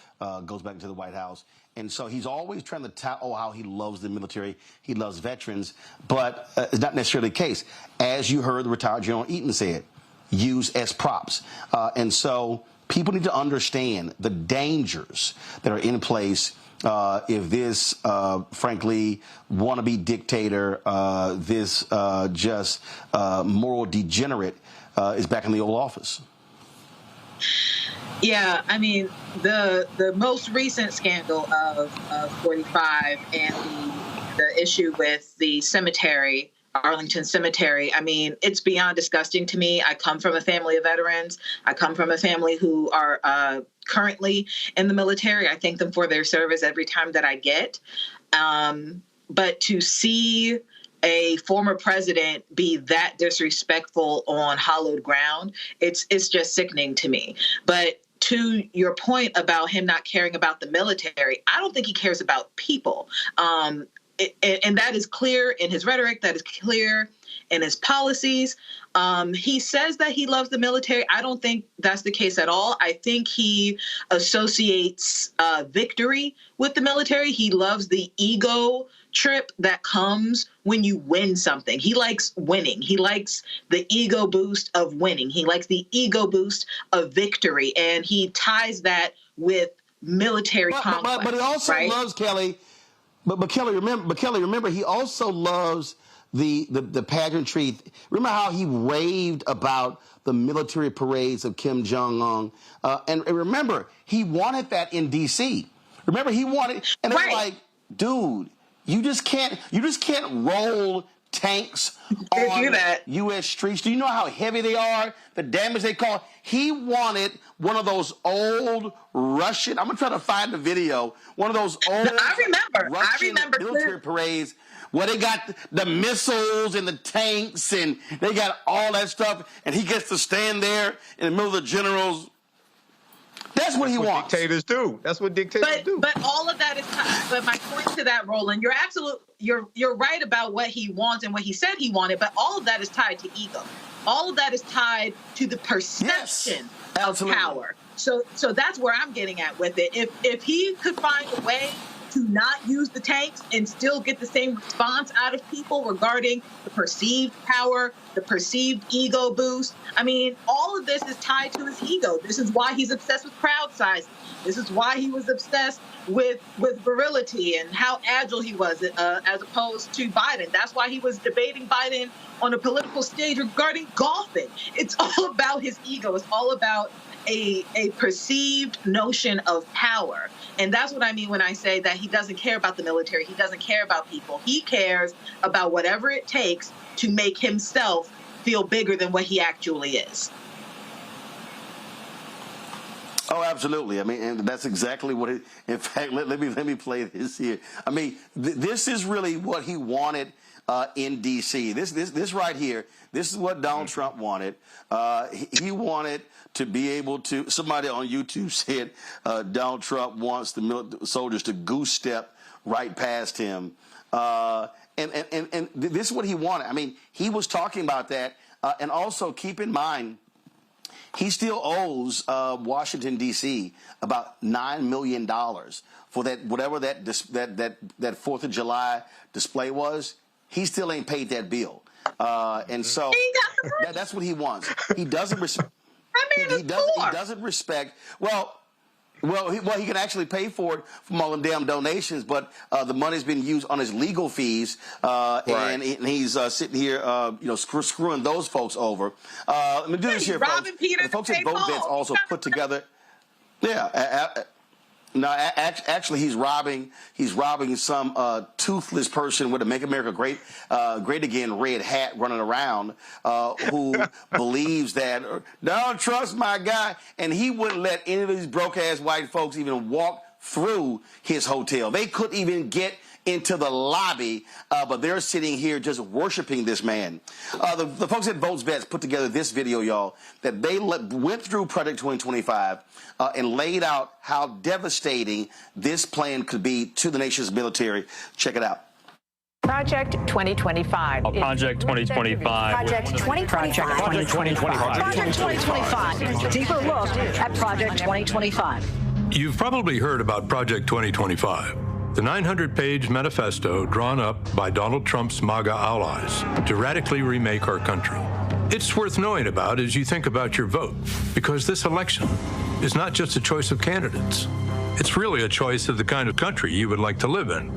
goes back into the White House. And so he's always trying to tout how he loves the military, he loves veterans, but it's not necessarily the case. As you heard the retired General Eaton said, use as props. And so people need to understand the dangers that are in place if this, frankly, wannabe dictator, this just moral degenerate is back in the Oval Office. Yeah, I mean, the most recent scandal of 45 and the issue with the cemetery, Arlington Cemetery, I mean, it's beyond disgusting to me. I come from a family of veterans. I come from a family who are currently in the military. I thank them for their service every time that I get. But to see a former president be that disrespectful on hallowed ground, it's just sickening to me. But to your point about him not caring about the military, I don't think he cares about people. And that is clear in his rhetoric. That is clear in his policies. He says that he loves the military. I don't think that's the case at all. I think he associates victory with the military. He loves the ego trip that comes when you win something. He likes winning. He likes the ego boost of winning. He likes the ego boost of victory. And he ties that with military conflict. But he also loves, Kelly. But Kelly, remember, he also loves the pageantry. Remember how he raved about the military parades of Kim Jong-un? And remember, he wanted that in D.C. Remember, he wanted, and it's like, dude, you just can't roll tanks on U.S. streets. Do you know how heavy they are? The damage they cause? He wanted one of those old Russian, I'm going to try to find the video, one of those old Russian military parades where they got the missiles and the tanks and they got all that stuff, and he gets to stand there in the middle of the generals. That's what he wants. Dictators do. That's what dictators do. But all of that is. But my point to that, Roland, you're right about what he wants and what he said he wanted. But all of that is tied to ego. All of that is tied to the perception of power. So that's where I'm getting at with it. If he could find a way to not use the tanks and still get the same response out of people regarding the perceived power, the perceived ego boost. I mean, all of this is tied to his ego. This is why he's obsessed with crowd size. This is why he was obsessed with virility and how agile he was as opposed to Biden. That's why he was debating Biden on a political stage regarding golfing. It's all about his ego. It's all about a perceived notion of power. And that's what I mean when I say that he doesn't care about the military. He doesn't care about people. He cares about whatever it takes to make himself feel bigger than what he actually is. Oh, absolutely. I mean, and that's exactly what it, in fact, let me play this here. I mean, this is really what he wanted in D.C. This right here, this is what Donald Trump wanted. He wanted to be able to, somebody on YouTube said Donald Trump wants the soldiers to goose step right past him. And this is what he wanted. I mean, he was talking about that. And also keep in mind, he still owes Washington, D.C. about $9 million for that, whatever that 4th of July display was. He still ain't paid that bill. And so that's what he wants. He doesn't respect. He doesn't respect. Well, he can actually pay for it from all the damn donations, but the money's been used on his legal fees, and he's sitting here, screwing those folks over. Let me do this here, folks. The folks at VoteBets also put together. Yeah. No, actually, he's robbing some toothless person with a "Make America Great Again" red hat running around, who believes that Donald Trump's my guy, and he wouldn't let any of these broke ass white folks even walk through his hotel. They couldn't even get into the lobby, but they're sitting here just worshiping this man. The folks at VoteBets put together this video, y'all, that they went through Project 2025 and laid out how devastating this plan could be to the nation's military. Check it out. Project 2025. Project 2025. Project 2025. Project 2025. Project 2025. Deeper look at Project 2025. You've probably heard about Project 2025, the 900-page manifesto drawn up by Donald Trump's MAGA allies to radically remake our country. It's worth knowing about as you think about your vote, because this election is not just a choice of candidates. It's really a choice of the kind of country you would like to live in.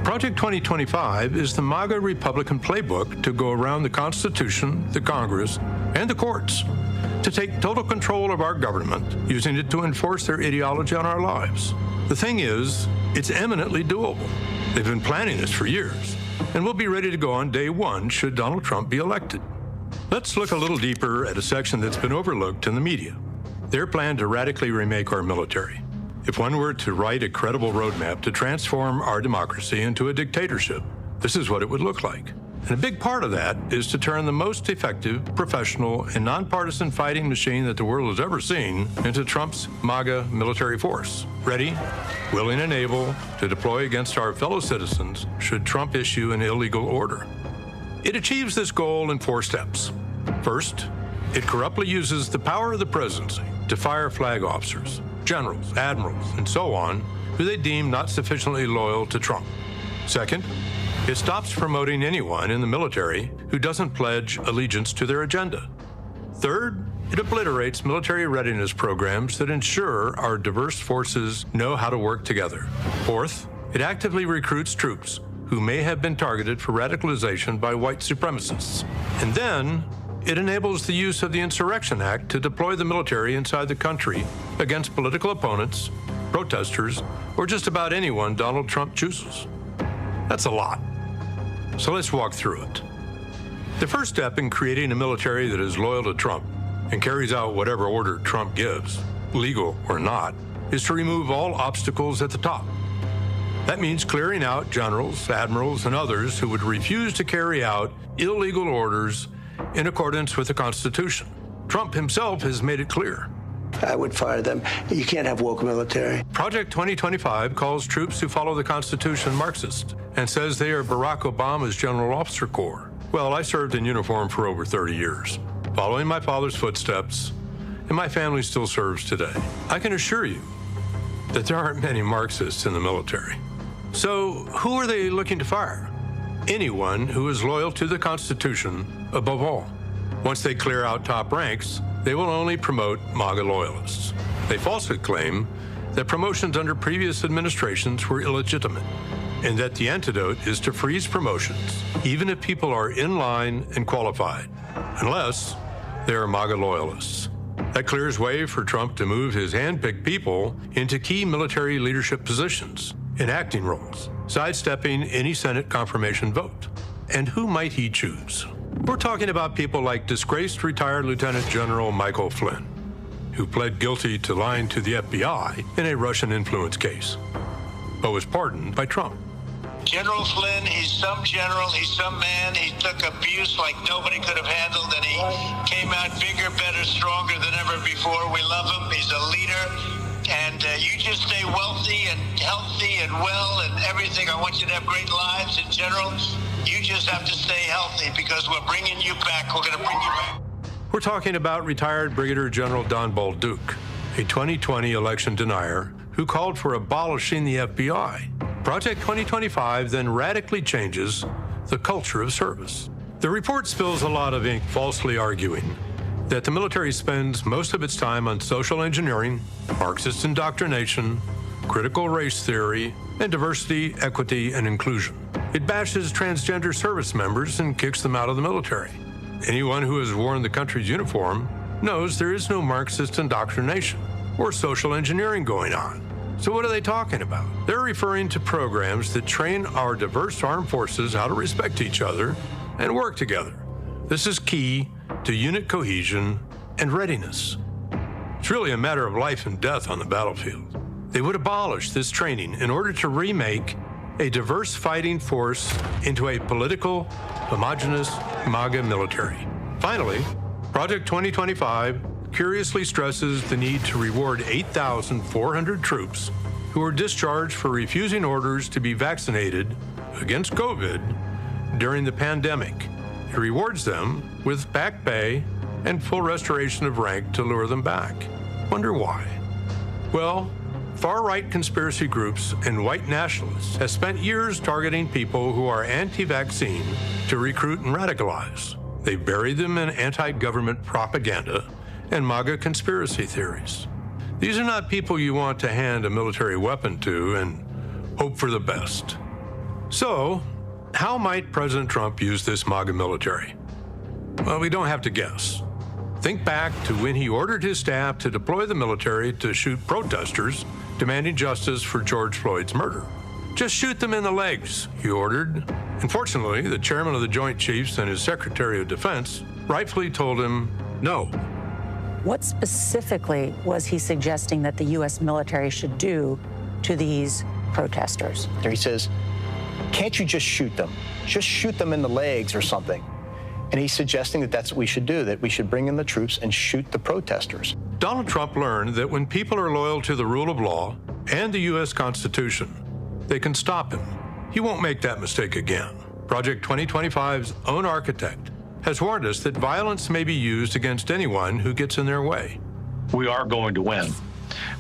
Project 2025 is the MAGA Republican playbook to go around the Constitution, the Congress, and the courts to take total control of our government, using it to enforce their ideology on our lives. The thing is, it's eminently doable. They've been planning this for years, and we'll be ready to go on day one should Donald Trump be elected. Let's look a little deeper at a section that's been overlooked in the media. Their plan to radically remake our military. If one were to write a credible roadmap to transform our democracy into a dictatorship, this is what it would look like. And a big part of that is to turn the most effective, professional, and nonpartisan fighting machine that the world has ever seen into Trump's MAGA military force. Ready, willing, and able to deploy against our fellow citizens should Trump issue an illegal order. It achieves this goal in 4 steps. First, it corruptly uses the power of the presidency to fire flag officers, generals, admirals, and so on, who they deem not sufficiently loyal to Trump. Second, it stops promoting anyone in the military who doesn't pledge allegiance to their agenda. Third, it obliterates military readiness programs that ensure our diverse forces know how to work together. Fourth, it actively recruits troops who may have been targeted for radicalization by white supremacists. And then, it enables the use of the Insurrection Act to deploy the military inside the country against political opponents, protesters, or just about anyone Donald Trump chooses. That's a lot. So let's walk through it. The first step in creating a military that is loyal to Trump and carries out whatever order Trump gives, legal or not, is to remove all obstacles at the top. That means clearing out generals, admirals, and others who would refuse to carry out illegal orders in accordance with the Constitution. Trump himself has made it clear. I would fire them. You can't have woke military. Project 2025 calls troops who follow the Constitution Marxist and says they are Barack Obama's General Officer Corps. Well, I served in uniform for over 30 years, following my father's footsteps, and my family still serves today. I can assure you that there aren't many Marxists in the military. So who are they looking to fire? Anyone who is loyal to the Constitution above all. Once they clear out top ranks, they will only promote MAGA loyalists. They falsely claim that promotions under previous administrations were illegitimate, and that the antidote is to freeze promotions, even if people are in line and qualified, unless they are MAGA loyalists. That clears way for Trump to move his hand-picked people into key military leadership positions in acting roles, sidestepping any Senate confirmation vote. And who might he choose? We're talking about people like disgraced retired Lieutenant General Michael Flynn, who pled guilty to lying to the FBI in a Russian influence case, but was pardoned by Trump. General Flynn, he's some general, he's some man. He took abuse like nobody could have handled, and he came out bigger, better, stronger than ever before. We love him. He's a leader. And you just stay wealthy and healthy and well and everything. I want you to have great lives in general. You just have to stay healthy because we're bringing you back. We're going to bring you back. We're talking about retired Brigadier General Don Bolduc, a 2020 election denier who called for abolishing the FBI. Project 2025 then radically changes the culture of service. The report spills a lot of ink falsely arguing that the military spends most of its time on social engineering, Marxist indoctrination, critical race theory, and diversity, equity, and inclusion. It bashes transgender service members and kicks them out of the military. Anyone who has worn the country's uniform knows there is no Marxist indoctrination or social engineering going on. So what are they talking about? They're referring to programs that train our diverse armed forces how to respect each other and work together. This is key to unit cohesion and readiness. It's really a matter of life and death on the battlefield. They would abolish this training in order to remake a diverse fighting force into a political, homogenous MAGA military. Finally, Project 2025 curiously stresses the need to reward 8,400 troops who were discharged for refusing orders to be vaccinated against COVID during the pandemic. It rewards them with back pay and full restoration of rank to lure them back. Wonder why? Well, far-right conspiracy groups and white nationalists have spent years targeting people who are anti-vaccine to recruit and radicalize. They buried them in anti-government propaganda and MAGA conspiracy theories. These are not people you want to hand a military weapon to and hope for the best. So, how might President Trump use this MAGA military? Well, we don't have to guess. Think back to when he ordered his staff to deploy the military to shoot protesters demanding justice for George Floyd's murder. Just shoot them in the legs, he ordered. Unfortunately, the chairman of the Joint Chiefs and his Secretary of Defense rightfully told him no. What specifically was he suggesting that the U.S. military should do to these protesters? He says, can't you just shoot them? Just shoot them in the legs or something. And he's suggesting that that's what we should do, that we should bring in the troops and shoot the protesters. Donald Trump learned that when people are loyal to the rule of law and the U.S. Constitution, they can stop him. He won't make that mistake again. Project 2025's own architect has warned us that violence may be used against anyone who gets in their way. We are going to win.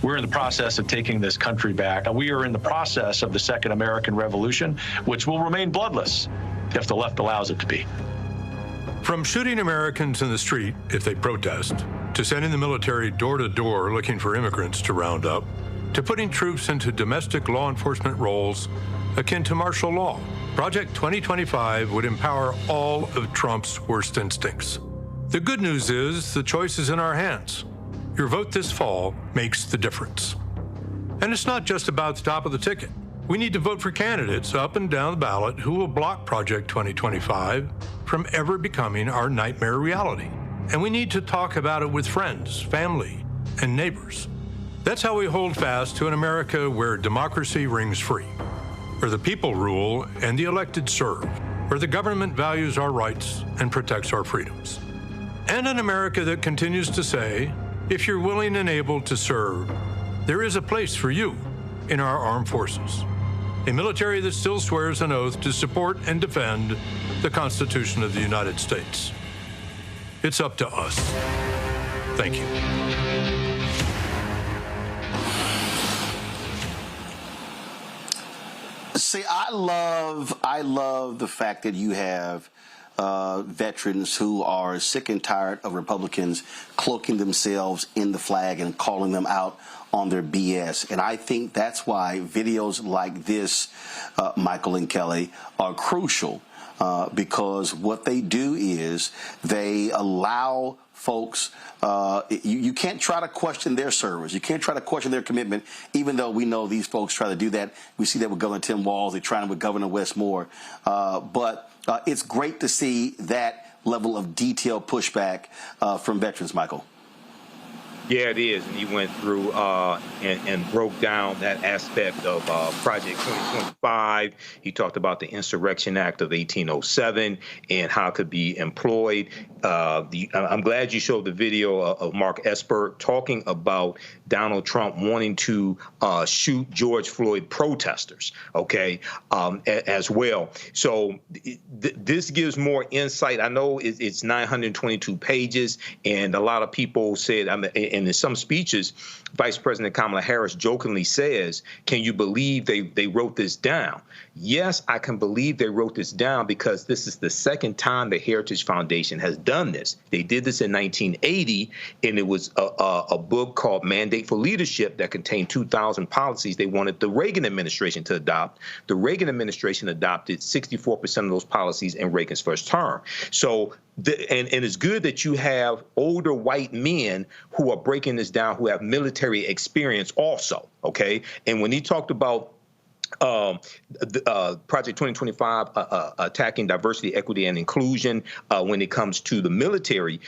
We're in the process of taking this country back. We are in the process of the Second American Revolution, which will remain bloodless if the left allows it to be. From shooting Americans in the street if they protest, to sending the military door to door looking for immigrants to round up, to putting troops into domestic law enforcement roles akin to martial law, Project 2025 would empower all of Trump's worst instincts. The good news is the choice is in our hands. Your vote this fall makes the difference. And it's not just about the top of the ticket. We need to vote for candidates up and down the ballot who will block Project 2025 from ever becoming our nightmare reality. And we need to talk about it with friends, family, and neighbors. That's how we hold fast to an America where democracy rings free, where the people rule and the elected serve, where the government values our rights and protects our freedoms. And an America that continues to say, if you're willing and able to serve, there is a place for you in our armed forces. A military that still swears an oath to support and defend the Constitution of the United States. It's up to us. Thank you. See, I love the fact that you have veterans who are sick and tired of Republicans cloaking themselves in the flag and calling them out on their BS. And I think that's why videos like this, Michael and Kelly, are crucial. because what they do is they allow folks, you can't try to question their service. You can't try to question their commitment, even though we know these folks try to do that. We see that with Governor Tim Walz. They're trying with Governor Wes Moore. But it's great to see that level of detailed pushback from veterans, Michael. Yeah, it is. And he went through and broke down that aspect of Project 2025. He talked about the Insurrection Act of 1807 and how it could be employed. I'm glad you showed the video of Mark Esper talking about Donald Trump wanting to shoot George Floyd protesters, okay, as well. So this gives more insight. I know it's 922 pages, and a lot of people said, and in some speeches, Vice President Kamala Harris jokingly says, can you believe they wrote this down? Yes, I can believe they wrote this down because this is the second time the Heritage Foundation has done this. They did this in 1980, and it was a book called Mandate for Leadership that contained 2,000 policies they wanted the Reagan administration to adopt. The Reagan administration adopted 64% of those policies in Reagan's first term. So and it's good that you have older white men who are breaking this down, who have military experience also, okay? And when he talked about Project 2025 attacking diversity, equity, and inclusion when it comes to the military.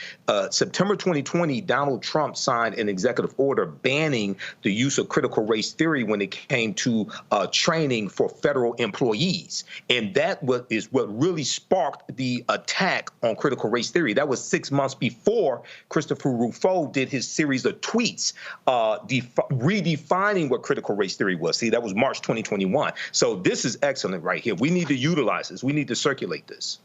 September 2020, Donald Trump signed an executive order banning the use of critical race theory when it came to training for federal employees. And that is what really sparked the attack on critical race theory. That was 6 months before Christopher Rufo did his series of tweets redefining what critical race theory was. See, that was March 2021. So this is excellent right here. We need to utilize this. We need to circulate this.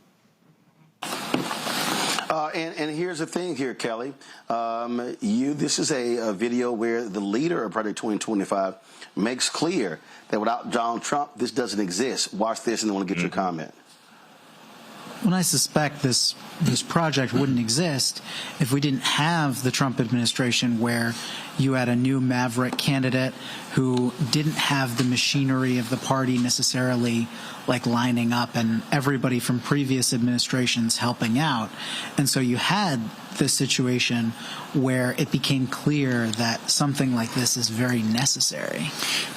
And here's the thing here, Kelly. This is a video where the leader of Project 2025 makes clear that without Donald Trump, this doesn't exist. Watch this, and I want to get your comment. Well, I suspect this project wouldn't exist if we didn't have the Trump administration, where you had a new maverick candidate who didn't have the machinery of the party necessarily like lining up and everybody from previous administrations helping out. And so you had this situation where it became clear that something like this is very necessary.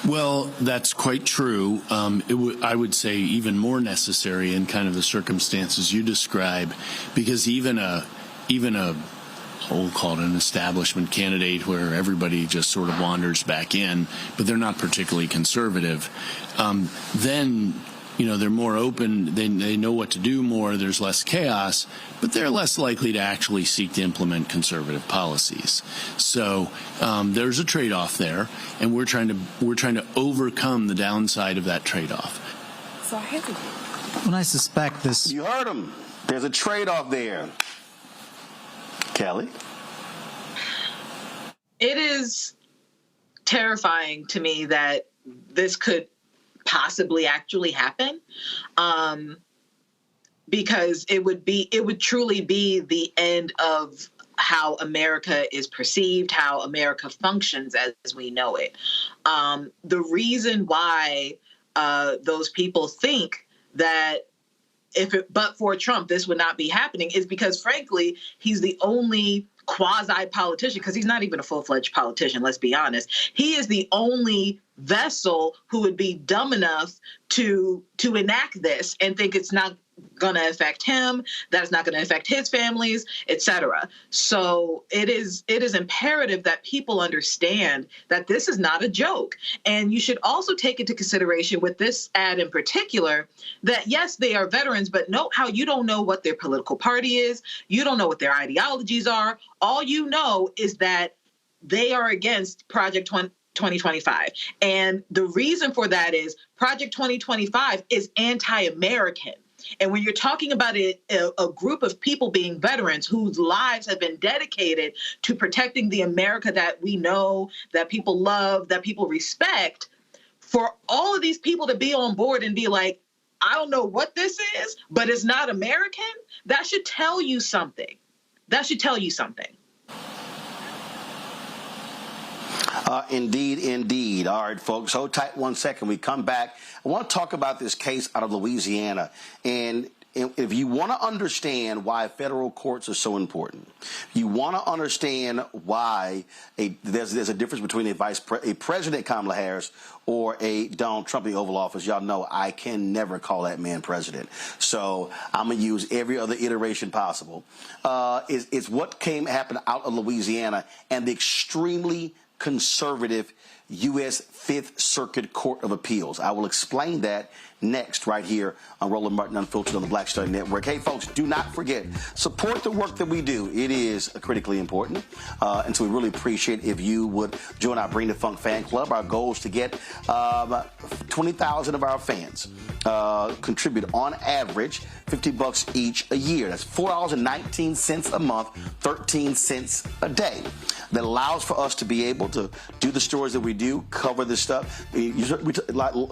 Well, that's quite true. I would say even more necessary in kind of the circumstances you describe, because even a we'll call it an establishment candidate where everybody just sort of wanders back in, but they're not particularly conservative, then they're more open, they know what to do more, there's less chaos, but they're less likely to actually seek to implement conservative policies. So there's a trade-off there, and we're trying to overcome the downside of that trade-off. So when I suspect this... You heard him. There's a trade-off there. Kelly? It is terrifying to me that this could possibly actually happen, because it would truly be the end of how America is perceived, how America functions as we know it. The reason why those people think that but for Trump, this would not be happening is because, frankly, he's the only quasi-politician, because he's not even a full-fledged politician, let's be honest. He is the only vessel who would be dumb enough to enact this and think it's not going to affect him, that it's not going to affect his families, etc. So it is imperative that people understand that this is not a joke. And you should also take into consideration with this ad in particular that, yes, they are veterans, but note how you don't know what their political party is. You don't know what their ideologies are. All you know is that they are against Project 2025. And the reason for that is Project 2025 is anti-American. And when you're talking about a group of people being veterans whose lives have been dedicated to protecting the America that we know, that people love, that people respect, for all of these people to be on board and be like, I don't know what this is, but it's not American, that should tell you something. That should tell you something. Indeed. All right, folks, hold tight 1 second. We come back. I want to talk about this case out of Louisiana. And if you want to understand why federal courts are so important, you want to understand why there's a difference between a President Kamala Harris or a Donald Trump in the Oval Office. Y'all know I can never call that man president. So I'm going to use every other iteration possible. It's what happened out of Louisiana and the extremely conservative U.S. Fifth Circuit Court of Appeals. I will explain that next right here on Roland Martin Unfiltered on the Black Star Network. Hey, folks, do not forget, support the work that we do. It is critically important. And so we really appreciate if you would join our Bring the Funk fan club. Our goal is to get 20,000 of our fans contribute on average $50 each a year. That's $4.19 a month, 13 cents a day. That allows for us to be able to do the stories that we do, cover this stuff.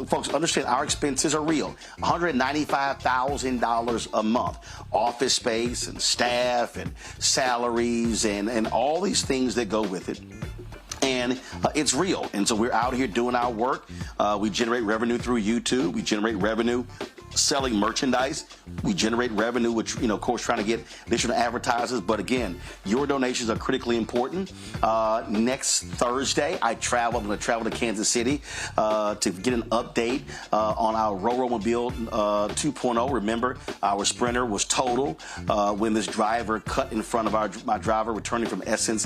Folks, understand our expenses are real. $195,000 a month. Office space and staff and salaries and all these things that go with it. And it's real. And so we're out here doing our work. We generate revenue through YouTube. We generate revenue selling merchandise. We generate revenue, which, of course, trying to get additional advertisers. But again, your donations are critically important. Next Thursday, I'm going to travel to Kansas City to get an update on our Mobile 2.0. Remember, our Sprinter was total when this driver cut in front of my driver returning from Essence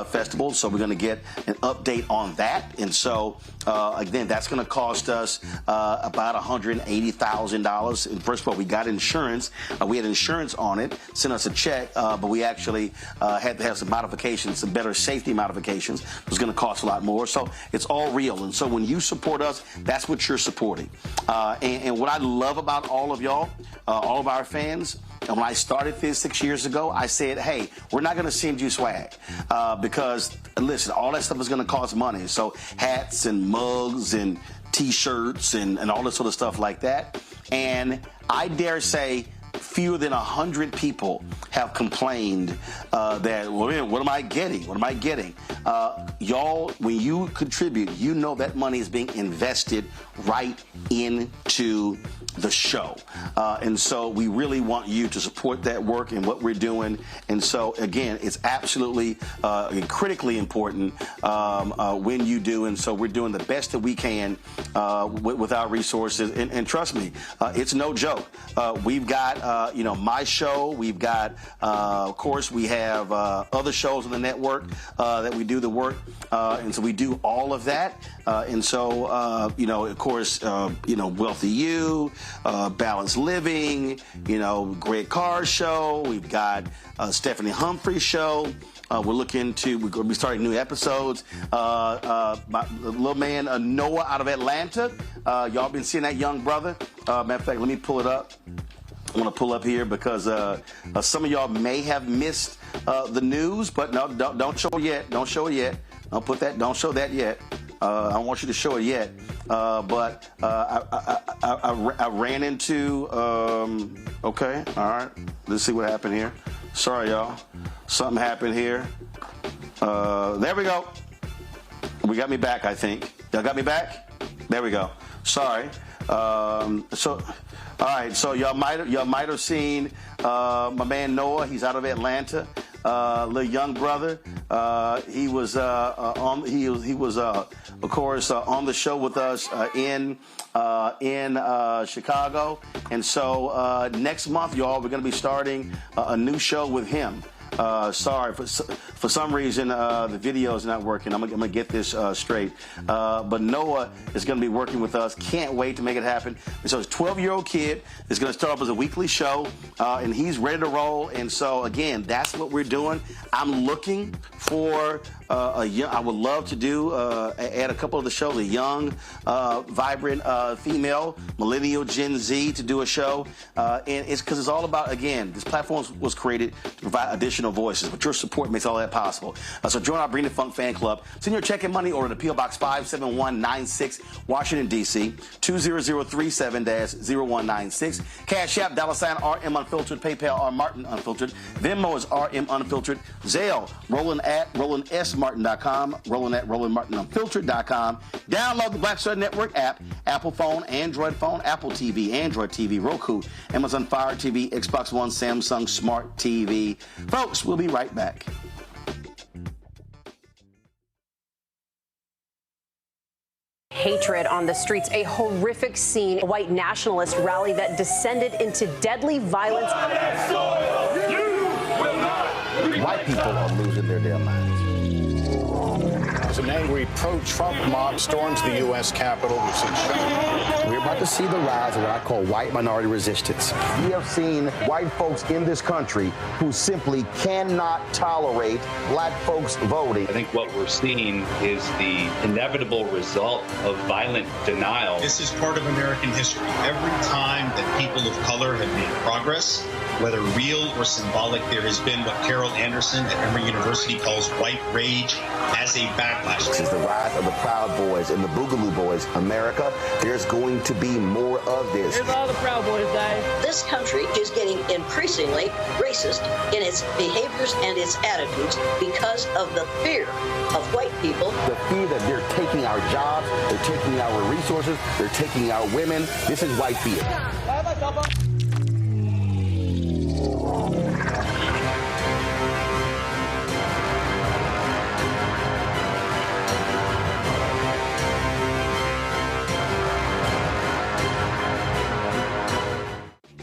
Festival. So we're going to get an update on that. And so, again, that's going to cost us about $180,000. And first of all, we got insurance. We had insurance on it, sent us a check, but we actually had to have some modifications, some better safety modifications. It was going to cost a lot more. So it's all real. And so when you support us, that's what you're supporting. And what I love about all of y'all, all of our fans, and when I started this 6 years ago, I said, hey, we're not going to send you swag because, listen, all that stuff is going to cost money. So hats and mugs and T-shirts and all this sort of stuff like that. And I dare say fewer than 100 people have complained that, well, what am I getting? What am I getting? Y'all, when you contribute, you know that money is being invested right into the show. And so we really want you to support that work and what we're doing. And so, again, it's absolutely critically important when you do. And so we're doing the best that we can with our resources. And trust me, it's no joke. We've got, my show. We've got, of course, we have other shows on the network that we do the work. And so we do all of that. And so, of course, Wealthy You, Balanced Living, Greg Carr's show. We've got Stephanie Humphrey's show. We're going to be starting new episodes. My little man Noah out of Atlanta. Y'all been seeing that young brother. Matter of fact, let me pull it up. I want to pull up here because some of y'all may have missed the news, but no, don't show it yet. Don't show it yet. Don't show that yet. I don't want you to show it yet. But I ran into, okay, all right. Let's see what happened here. Sorry, y'all. Something happened here. There we go. We got me back, I think. Y'all got me back? There we go. Sorry. All right, so y'all might have seen my man Noah. He's out of Atlanta. Little young brother. He was of course on the show with us in Chicago. And so next month, y'all, we're going to be starting a new show with him. Sorry, for some reason the video is not working. I'm gonna get this straight. But Noah is gonna be working with us. Can't wait to make it happen. And so his 12-year-old kid is gonna start up as a weekly show, and he's ready to roll. And so again, that's what we're doing. I'm looking for I would love to add a couple of the shows, a young, vibrant female, millennial, Gen Z to do a show. And it's because it's all about, again, this platform was created to provide additional voices, but your support makes all that possible. So join our Bring the Funk fan club. Send your check and money order to P.O. Box 57196, Washington, D.C. 20037-0196. Cash App, $RM Unfiltered. PayPal, R Martin Unfiltered. Venmo is RM Unfiltered. Zelle, RolandSMartin.com. Roland at RolandMartinUnfiltered.com. Download the Black Star Network app. Apple phone, Android phone, Apple TV, Android TV, Roku, Amazon Fire TV, Xbox One, Samsung Smart TV. Folks, we'll be right back. Hatred on the streets, a horrific scene, a white nationalist rally that descended into deadly violence. White people are losing their damn minds. As an angry pro-Trump mob storms the U.S. Capitol, we're about to see the rise of what I call white minority resistance. We have seen white folks in this country who simply cannot tolerate black folks voting. I think what we're seeing is the inevitable result of violent denial. This is part of American history. Every time that people of color have made progress, whether real or symbolic, there has been what Carol Anderson at Emory University calls white rage as a backlash. This is the rise of the Proud Boys and the Boogaloo Boys. America, there's going to be more of this. Here's all the Proud Boys, guys. This country is getting increasingly racist in its behaviors and its attitudes because of the fear of white people. The fear that they're taking our jobs, they're taking our resources, they're taking our women. This is white fear.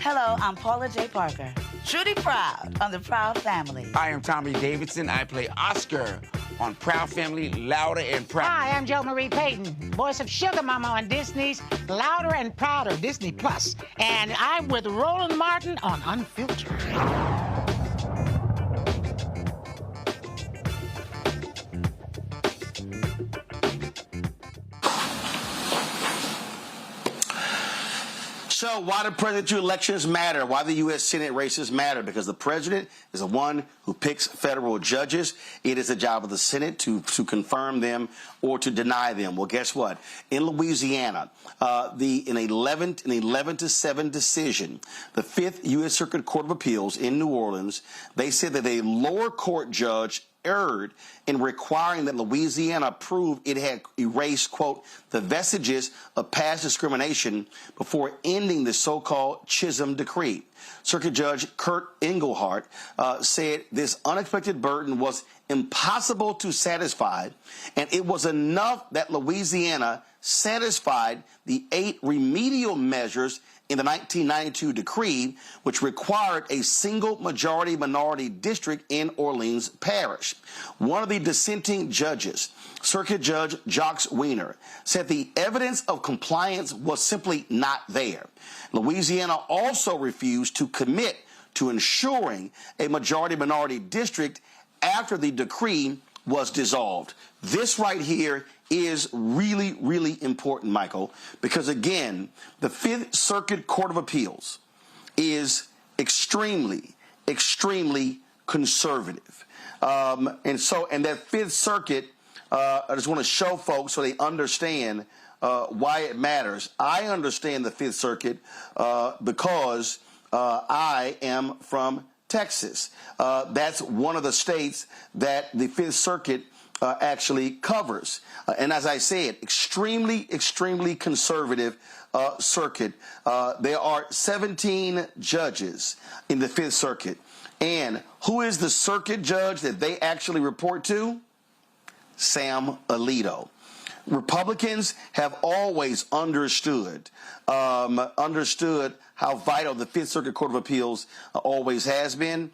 Hello, I'm Paula J. Parker. Truly proud on the Proud Family. I am Tommy Davidson. I play Oscar on Proud Family, Louder and Proud. Hi, I'm Jo Marie Payton, voice of Sugar Mama on Disney's Louder and Prouder, Disney Plus. And I'm with Roland Martin on Unfiltered. So why the presidential elections matter, why the U.S. Senate races matter, because the president is the one who picks federal judges. It is the job of the Senate to confirm them or to deny them. Well, guess what? In Louisiana, in 11-7 decision, the 5th U.S. Circuit Court of Appeals in New Orleans, they said that a lower court judge erred in requiring that Louisiana prove it had erased, quote, the vestiges of past discrimination before ending the so-called Chisholm Decree. Circuit Judge Kurt Engelhardt said this unexpected burden was impossible to satisfy, and it was enough that Louisiana satisfied the 8 remedial measures in the 1992 decree, which required a single majority minority district in Orleans Parish. One of the dissenting judges, Circuit Judge Jacques Wiener, said the evidence of compliance was simply not there. Louisiana also refused to commit to ensuring a majority minority district after the decree was dissolved. This right here is really, really important, Michael, because again, the 5th Circuit Court of Appeals is extremely, extremely conservative. And that 5th Circuit, I just want to show folks so they understand why it matters. I understand the 5th Circuit because I am from Texas. That's one of the states that the 5th Circuit actually covers. And as I said, extremely, extremely conservative circuit. There are 17 judges in the 5th Circuit. And who is the circuit judge that they actually report to? Sam Alito. Republicans have always understood how vital the 5th Circuit Court of Appeals always has been.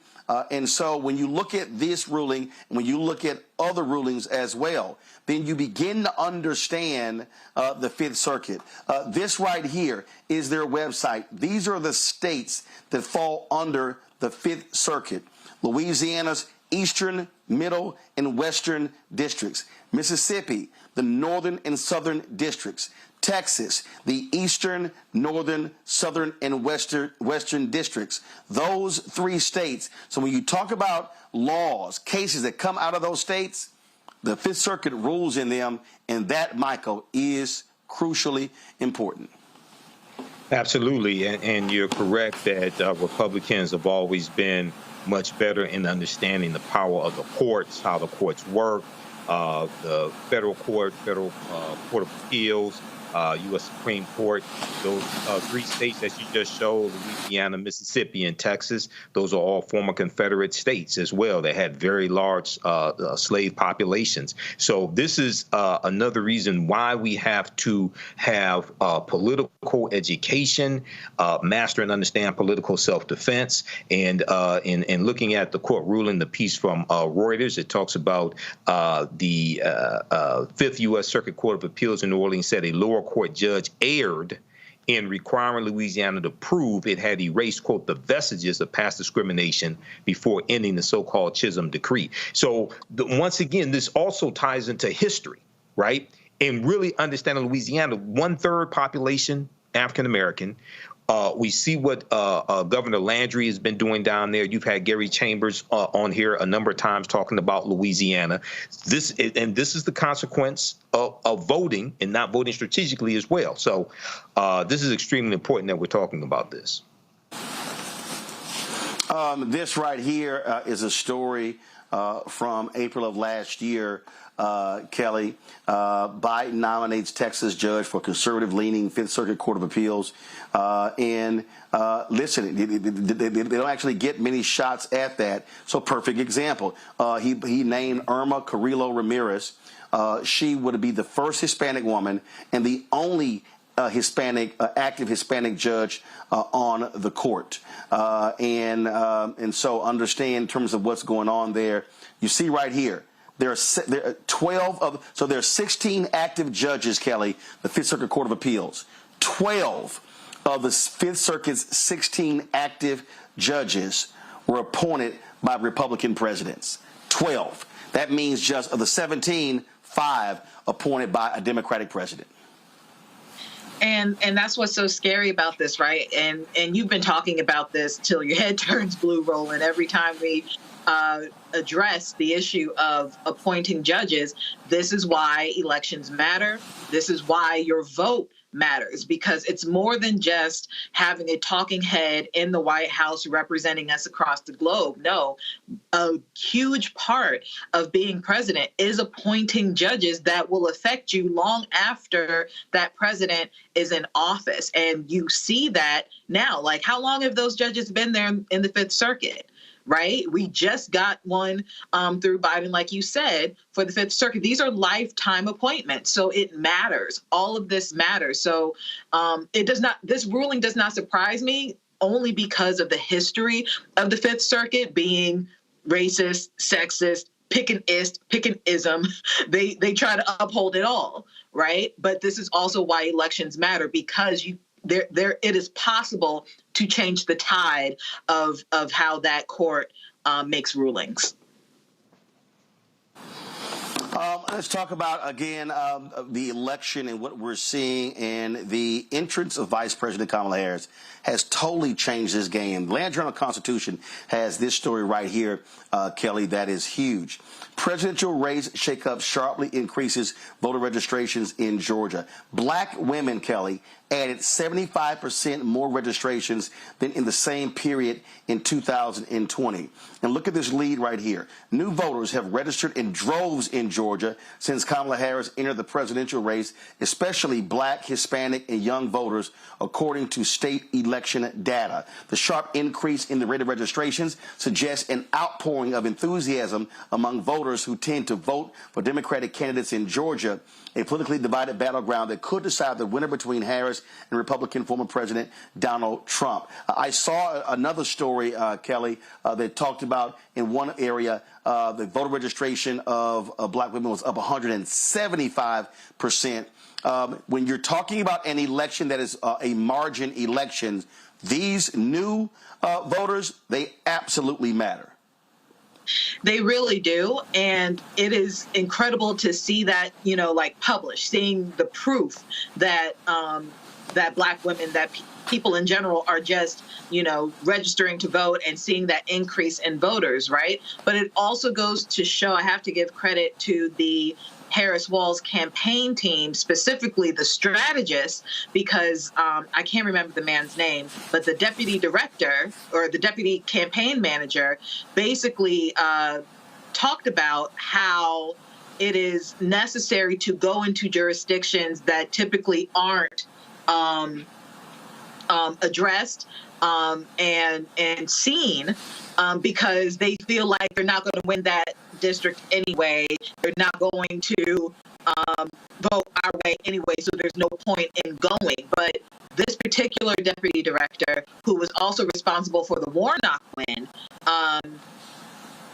And so when you look at this ruling and when you look at other rulings as well, then you begin to understand the 5th Circuit. This right here is their website. These are the states that fall under the 5th Circuit. Louisiana's Eastern, Middle, and Western districts. Mississippi, the Northern and Southern districts. Texas, the eastern, northern, southern, and western districts. Those 3 states. So when you talk about laws, cases that come out of those states, the Fifth Circuit rules in them, and that, Michael, is crucially important. Absolutely, and you're correct that Republicans have always been much better in understanding the power of the courts, how the courts work, the federal court of appeals, U.S. Supreme Court. Those 3 states that you just showed, Louisiana, Mississippi, and Texas, those are all former Confederate states as well. They had very large slave populations. So this is another reason why we have to have political education, master and understand political self-defense. And in looking at the court ruling, the piece from Reuters, it talks about the 5th U.S. Circuit Court of Appeals in New Orleans said a lower court judge erred in requiring Louisiana to prove it had erased, quote, the vestiges of past discrimination before ending the so-called Chisholm Decree. So once again, this also ties into history, right? And really understanding Louisiana, 1/3 population African-American. We see what Governor Landry has been doing down there. You've had Gary Chambers on here a number of times talking about Louisiana. This is the consequence of voting and not voting strategically as well. So this is extremely important that we're talking about this. This right here is a story from April of last year. Kelly, Biden nominates Texas judge for conservative-leaning Fifth Circuit Court of Appeals. Listen, they don't actually get many shots at that. So perfect example. He named Irma Carrillo Ramirez. She would be the first Hispanic woman and the only active Hispanic judge on the court. And so understand in terms of what's going on there. You see right here. There are 12 of, so there are 16 active judges, Kelly, the Fifth Circuit Court of Appeals. 12 of the Fifth Circuit's 16 active judges were appointed by Republican presidents. 12. That means just of the 17, 5 appointed by a Democratic president. And that's what's so scary about this, right? And you've been talking about this till your head turns blue, Roland, every time we address the issue of appointing judges. This is why elections matter. This is why your vote matters, because it's more than just having a talking head in the White House representing us across the globe. No, a huge part of being president is appointing judges that will affect you long after that president is in office. And you see that now. Like, how long have those judges been there in the Fifth Circuit? Right? We just got one through Biden, like you said, for the Fifth Circuit. These are lifetime appointments. So it matters. All of this matters. So this ruling does not surprise me, only because of the history of the Fifth Circuit being racist, sexist, pick-an-ism. They try to uphold it all. Right? But this is also why elections matter, because it is possible to change the tide of how that court makes rulings. Let's talk about, again, the election and what we're seeing, and the entrance of Vice President Kamala Harris has totally changed this game. Land Journal-Constitution has this story right here, Kelly, that is huge. Presidential race shakeup sharply increases voter registrations in Georgia. Black women, Kelly, added 75% more registrations than in the same period in 2020. And look at this lead right here. New voters have registered in droves in Georgia since Kamala Harris entered the presidential race, especially black, Hispanic, and young voters, according to state election data. The sharp increase in the rate of registrations suggests an outpouring of enthusiasm among voters who tend to vote for Democratic candidates in Georgia, a politically divided battleground that could decide the winner between Harris and Republican former President Donald Trump. I saw another story, Kelly, that talked about in one area the voter registration of black women was up 175%. When you're talking about an election that is a margin election, these new voters, they absolutely matter. They really do. And it is incredible to see that, like published, seeing the proof that that Black women, that people in general are just, registering to vote and seeing that increase in voters, right? But it also goes to show, I have to give credit to the Harris-Walz campaign team, specifically the strategist, because I can't remember the man's name, but the deputy director or the deputy campaign manager basically talked about how it is necessary to go into jurisdictions that typically aren't addressed and seen because they feel like they're not going to win that district anyway. They're not going to vote our way anyway, so there's no point in going. But this particular deputy director, who was also responsible for the Warnock win,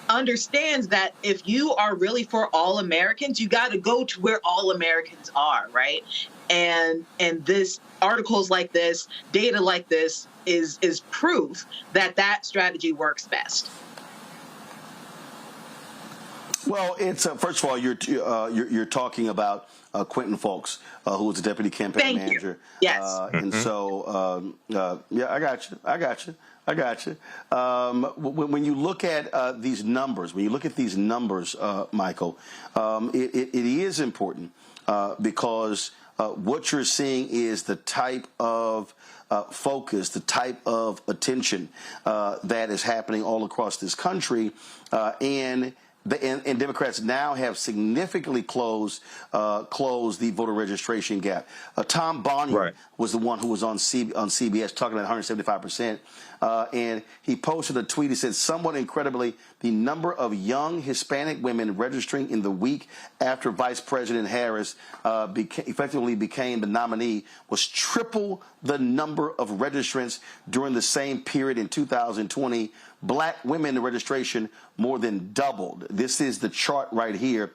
understands that if you are really for all Americans, you got to go to where all Americans are, right? And this articles like this, data like this is proof that that strategy works best. Well, it's first of all, you're talking about Quentin Fulks, who was the deputy campaign manager. Yes. And so, yeah, I got you. When you look at these numbers, Michael, it is important because what you're seeing is the type of focus, the type of attention that is happening all across this country, and Democrats now have significantly closed the voter registration gap. Tom Bonnier was the one who was on CBS talking about 175%, and he posted a tweet. He said, somewhat incredibly, the number of young Hispanic women registering in the week after Vice President Harris effectively became the nominee was triple the number of registrants during the same period in 2020. Black women in registration more than doubled. This is the chart right here.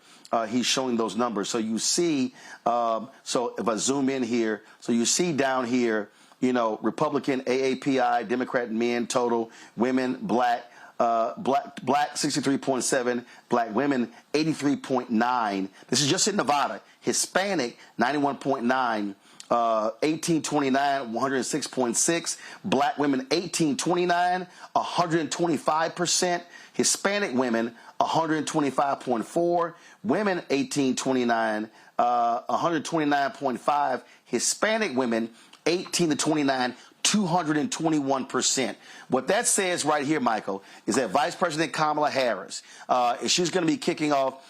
He's showing those numbers. So you see, so if I zoom in here, so you see down here, Republican, AAPI, Democrat men total, women, black 63.7, black women 83.9. This is just in Nevada. Hispanic 91.9. 1829, 106.6. Black women 1829, 125%. Hispanic women 125.4. Women 1829, 129.5. Hispanic women 18 to 29, 221%. What that says right here, Michael, is that Vice President Kamala Harris, she's going to be kicking off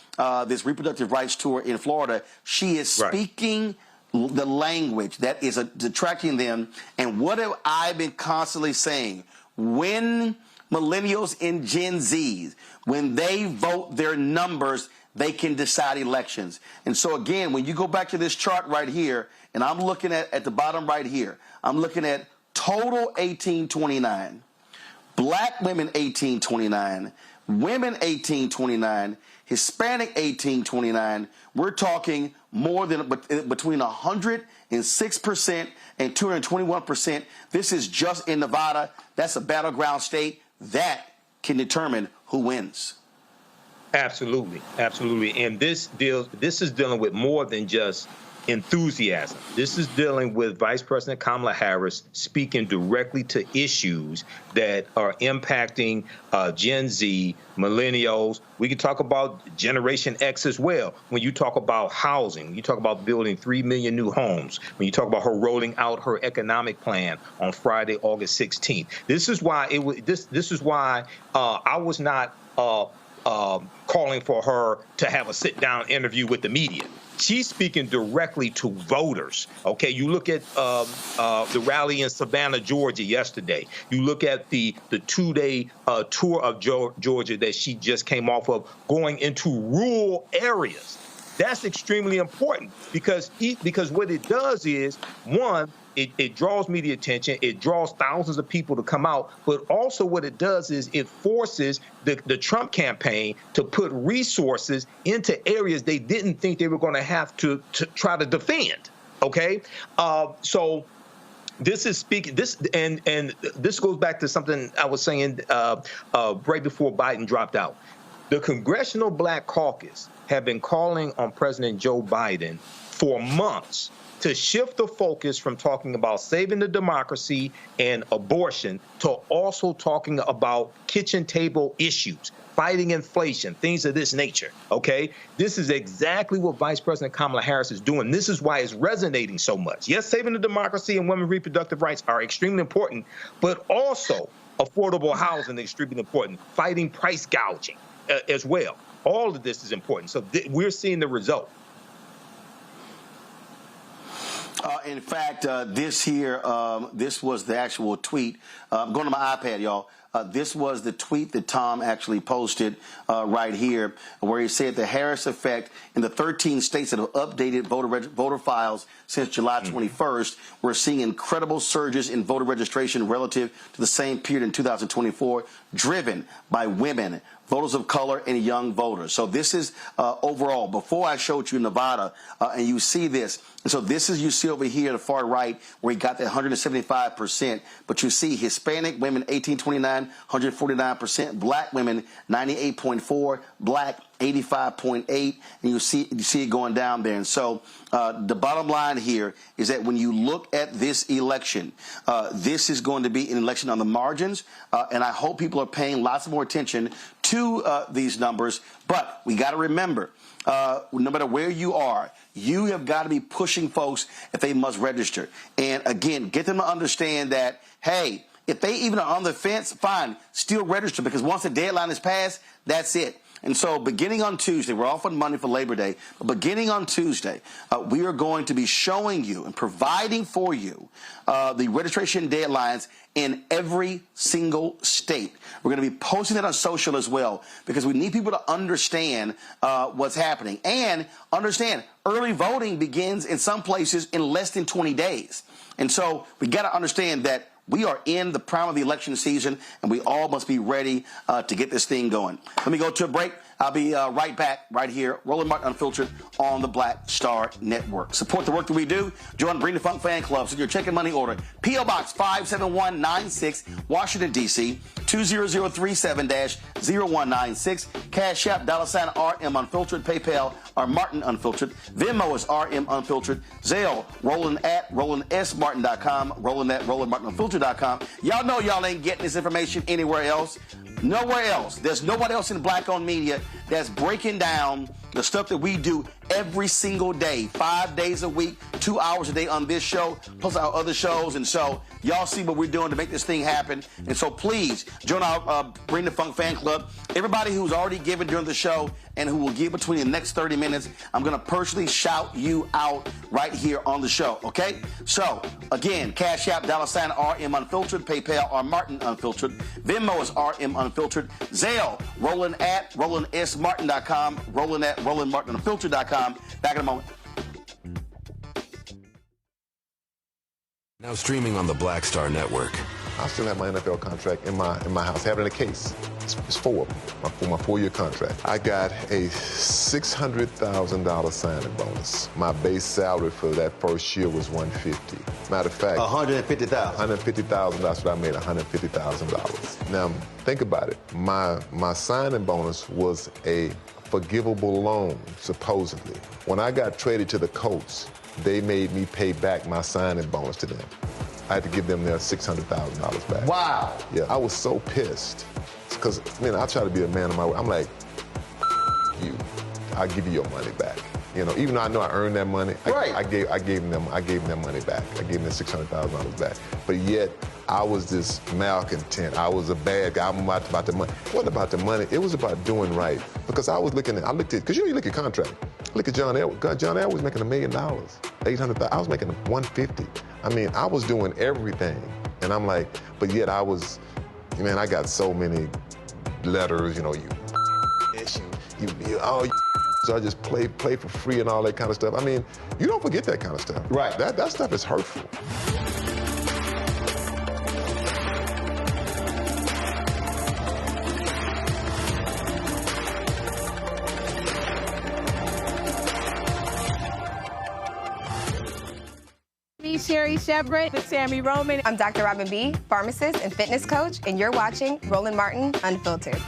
this reproductive rights tour in Florida. She is speaking the language that is attracting them. And what have I been constantly saying? When millennials and Gen Zs, when they vote their numbers, they can decide elections. And so, again, when you go back to this chart right here, and I'm looking at the bottom right here, I'm looking at total 1829, black women 1829, women 1829, Hispanic 1829. We're talking more than between 106% and 221%. This is just in Nevada. That's a battleground state. That can determine who wins. Absolutely, absolutely. And this is dealing with more than just enthusiasm. This is dealing with Vice President Kamala Harris speaking directly to issues that are impacting Gen Z, millennials. We can talk about Generation X as well. When you talk about housing, you talk about building 3 million new homes. When you talk about her rolling out her economic plan on Friday, August 16th. This is why This is why I was not calling for her to have a sit-down interview with the media. She's speaking directly to voters. Okay, you look at the rally in Savannah, Georgia yesterday. You look at the 2-day tour of Georgia that she just came off of, going into rural areas. That's extremely important because what it does is, one, it draws media attention, it draws thousands of people to come out, but also what it does is it forces the Trump campaign to put resources into areas they didn't think they were going to have to try to defend. Okay, so this is speaking and this goes back to something I was saying right before Biden dropped out. The Congressional Black Caucus have been calling on President Joe Biden for months to shift the focus from talking about saving the democracy and abortion to also talking about kitchen table issues, fighting inflation, things of this nature, okay? This is exactly what Vice President Kamala Harris is doing. This is why it's resonating so much. Yes, saving the democracy and women's reproductive rights are extremely important, but also affordable housing is extremely important, fighting price gouging as well. All of this is important. So we're seeing the result. In fact, this was the actual tweet. I'm going to my iPad, y'all. This was the tweet that Tom actually posted right here, where he said the Harris effect in the 13 states that have updated voter files since July 21st, we're seeing incredible surges in voter registration relative to the same period in 2024, driven by women, voters of color, and young voters. So this is overall. Before I showed you Nevada, and you see this. And so this is, you see over here, the far right, where he got the 175%. But you see Hispanic women, 1829, 149%. Black women, 98.4. Black, 85.8. And you see it going down there. And so the bottom line here is that when you look at this election, this is going to be an election on the margins. And I hope people are paying lots more attention to these numbers. But we got to remember, no matter where you are, you have got to be pushing folks if they must register. And again, get them to understand that, hey, if they even are on the fence, fine, still register, because once the deadline is passed, that's it. And so beginning on Tuesday, we're off on Monday for Labor Day, but beginning on Tuesday, we are going to be showing you and providing for you the registration deadlines in every single state. We're going to be posting it on social as well, because we need people to understand what's happening. And understand, early voting begins in some places in less than 20 days. And so we got to understand that we are in the prime of the election season, and we all must be ready to get this thing going. Let me go to a break. I'll be right back right here, Roland Martin Unfiltered on the Black Star Network. Support the work that we do. Join Bring the Funk fan club. Send your check and money order. P.O. Box 57196, Washington, D.C., 20037-0196. Cash App, $RM Unfiltered. PayPal, R Martin Unfiltered. Venmo is RM Unfiltered. Zelle, Roland at RolandSMartin.com. Roland at RolandMartinUnfiltered.com. Y'all know y'all ain't getting this information anywhere else. Nowhere else. There's nobody else in black-owned media that's breaking down the stuff that we do every single day, 5 days a week, 2 hours a day on this show, plus our other shows. And so y'all see what we're doing to make this thing happen. And so please join our Bring the Funk fan club. Everybody who's already given during the show and who will give between the next 30 minutes, I'm going to personally shout you out right here on the show, okay? So, again, Cash App, $RM Unfiltered. PayPal, R Martin Unfiltered. Venmo is RM Unfiltered. Zelle, Roland at RolandSMartin.com. Roland at RolandMartinUnfiltered.com. Back in a moment. Now streaming on the Black Star Network. I still have my NFL contract in my house, having a case. It's 4 of them, for my 4-year contract. I got a $600,000 signing bonus. My base salary for that first year was $150,000. Matter of fact, $150,000. $150,000. That's what I made, $150,000. Now think about it. My signing bonus was a forgivable loan, supposedly. When I got traded to the Colts, they made me pay back my signing bonus to them. I had to give them their $600,000 back. Wow. Yeah, I was so pissed. Because, I try to be a man of my word. I'm like, you, I'll give you your money back. Even though I know I earned that money, right. I gave them their money back. I gave them their $600,000 back. But yet, I was this malcontent. I was a bad guy. I'm about the money. It wasn't about the money. It was about doing right. Because I looked at, because you look at contract. Look at John Elway. John Elway was making $1 million, $800,000. I was making $150,000. I was doing everything. And I'm like, but yet I was, I got so many letters, so I just play for free and all that kind of stuff. You don't forget that kind of stuff. Right. That stuff is hurtful. Sherry Shepard with Sammy Roman. I'm Dr. Robin B., pharmacist and fitness coach, and you're watching Roland Martin Unfiltered.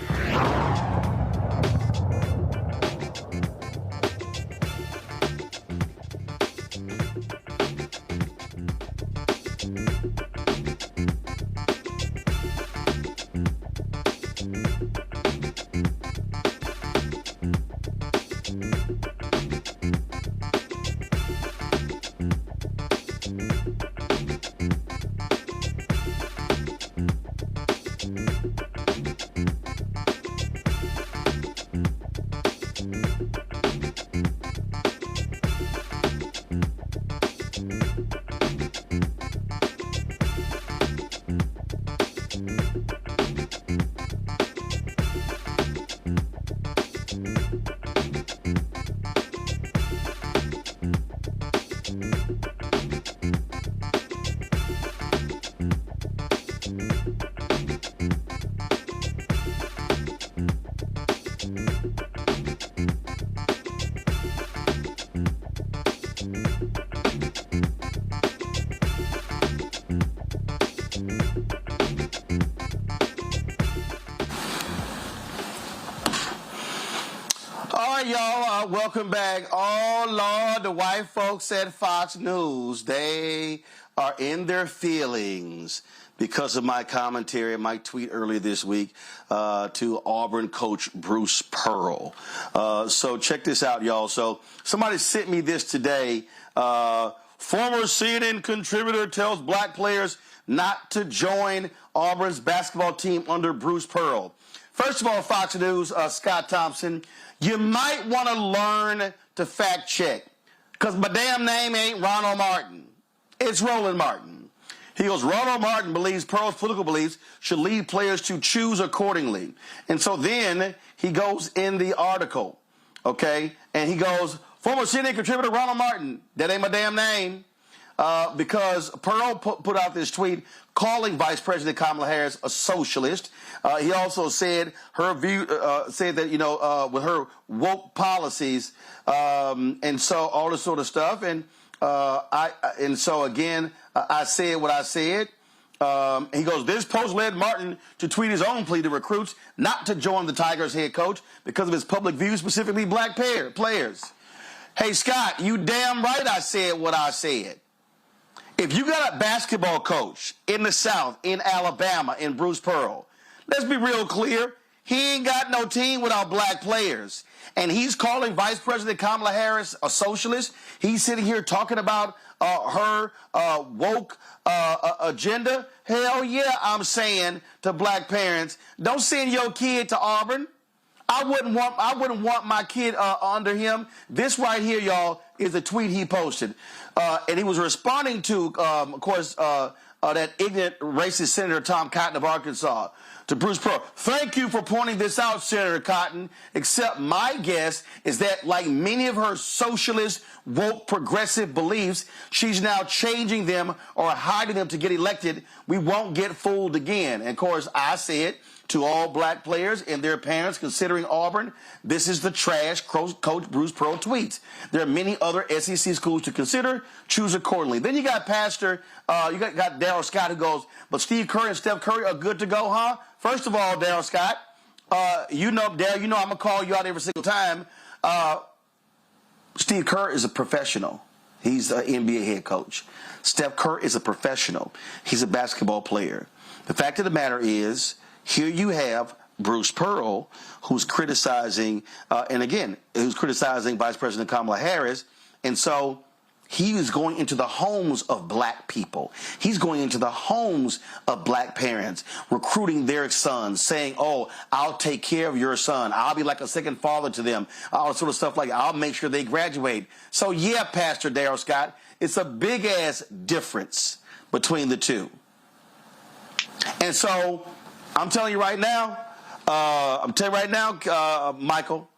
right, y'all. Welcome back. Oh, Lord, the white folks at Fox News, they are in their feelings because of my commentary, my tweet earlier this week to Auburn coach Bruce Pearl. So check this out, y'all. So somebody sent me this today. Former CNN contributor tells black players not to join Auburn's basketball team under Bruce Pearl. First of all, Fox News, Scott Thompson, you might want to learn to fact check, because my damn name ain't Ronald Martin. It's Roland Martin. He goes, Ronald Martin believes Pearl's political beliefs should lead players to choose accordingly. And so then he goes in the article, okay, and he goes, former CNN contributor Ronald Martin, that ain't my damn name, because Pearl put out this tweet calling Vice President Kamala Harris a socialist. He also said her view, said that, with her woke policies, and so all this sort of stuff. And so again, I said what I said. He goes, this post led Martin to tweet his own plea to recruits not to join the Tigers head coach because of his public views, specifically black players. Hey, Scott, you damn right I said what I said. If you got a basketball coach in the South, in Alabama, in Bruce Pearl, let's be real clear. He ain't got no team without black players. And he's calling Vice President Kamala Harris a socialist. He's sitting here talking about her woke agenda. Hell yeah, I'm saying to black parents, don't send your kid to Auburn. I wouldn't want my kid under him. This right here, y'all, is a tweet he posted. And he was responding to, of course, that ignorant racist Senator Tom Cotton of Arkansas, to Bruce Pearl. Thank you for pointing this out, Senator Cotton, except my guess is that, like many of her socialist, woke, progressive beliefs, she's now changing them or hiding them to get elected. We won't get fooled again. And, of course, I said to all black players and their parents considering Auburn, this is the trash Coach Bruce Pearl tweets. There are many other SEC schools to consider. Choose accordingly. Then you got Pastor, you got Daryl Scott, who goes, but Steve Kerr and Steph Curry are good to go, huh? First of all, Daryl Scott, Daryl, I'm going to call you out every single time. Steve Kerr is a professional. He's an NBA head coach. Steph Curry is a professional. He's a basketball player. The fact of the matter is, here you have Bruce Pearl, who's criticizing, who's criticizing Vice President Kamala Harris. And so he is going into the homes of black people. He's going into the homes of black parents, recruiting their sons, saying, oh, I'll take care of your son. I'll be like a second father to them. All sort of stuff like that. I'll make sure they graduate. So, yeah, Pastor Daryl Scott, it's a big-ass difference between the two. And so I'm telling you right now, Michael,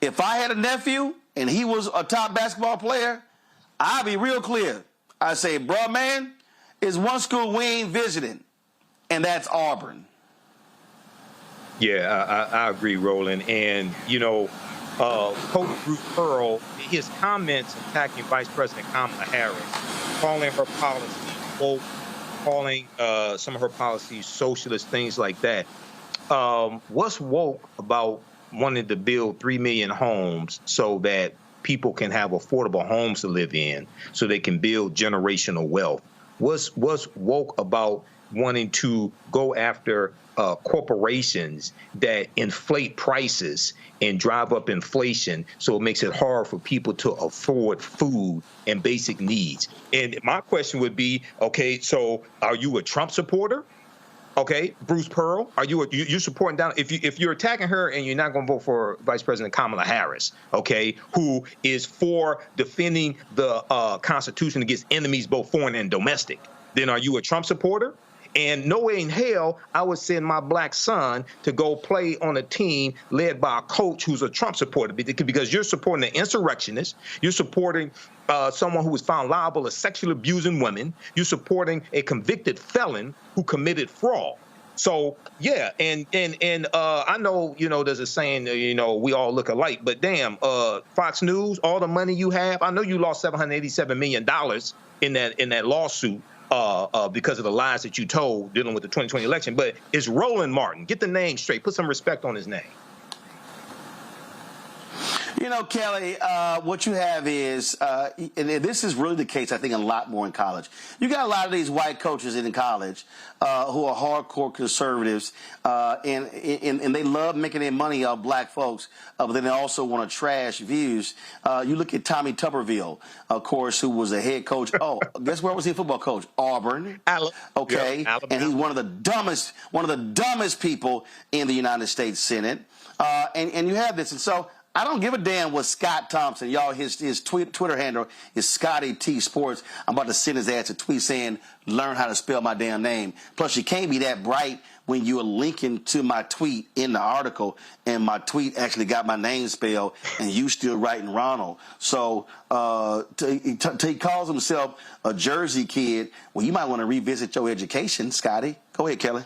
if I had a nephew and he was a top basketball player, I'd be real clear. I say, bruh, man, it's one school we ain't visiting, and that's Auburn. Yeah, I agree, Roland. And, Coach Bruce Pearl, his comments attacking Vice President Kamala Harris, calling her policy woke, calling some of her policies socialist, things like that. What's woke about wanting to build 3 million homes so that people can have affordable homes to live in, so they can build generational wealth? What's woke about wanting to go after corporations that inflate prices and drive up inflation, so it makes it hard for people to afford food and basic needs? And my question would be, okay, so are you a Trump supporter? Okay, Bruce Pearl, are you supporting down? If you're attacking her and you're not going to vote for Vice President Kamala Harris, okay, who is for defending the Constitution against enemies both foreign and domestic, then are you a Trump supporter? And no way in hell I would send my black son to go play on a team led by a coach who's a Trump supporter, because you're supporting an insurrectionist. You're supporting someone who was found liable of sexually abusing women. You're supporting a convicted felon who committed fraud. So, yeah, and I know, there's a saying, we all look alike, but damn, Fox News, all the money you have, I know you lost $787 million in that lawsuit. Because of the lies that you told dealing with the 2020 election. But it's Roland Martin. Get the name straight. Put some respect on his name. You know, Kelly, what you have is, and this is really the case, I think, a lot more in college. You got a lot of these white coaches in college who are hardcore conservatives, and they love making their money off black folks, but then they also want to trash views. You look at Tommy Tuberville, of course, who was a head coach. Oh, guess where was he a football coach? Auburn. Okay, yeah, and he's one of the dumbest people in the United States Senate. And you have this, and so I don't give a damn what Scott Thompson, y'all, his Twitter handle is Scotty T Sports. I'm about to send his ass a tweet saying, learn how to spell my damn name. Plus, you can't be that bright when you are linking to my tweet in the article, and my tweet actually got my name spelled, and you still writing Ronald. So he calls himself a Jersey kid. Well, you might want to revisit your education, Scotty. Go ahead, Kelly.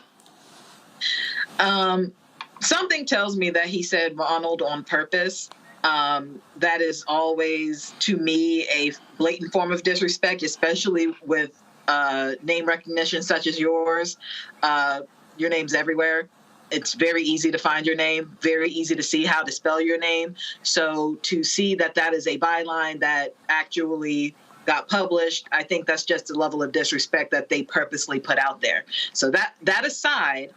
Something tells me that he said Ronald on purpose. That is always, to me, a blatant form of disrespect, especially with name recognition such as yours. Your name's everywhere. It's very easy to find your name, very easy to see how to spell your name. So to see that that is a byline that actually got published, I think that's just a level of disrespect that they purposely put out there. So that aside,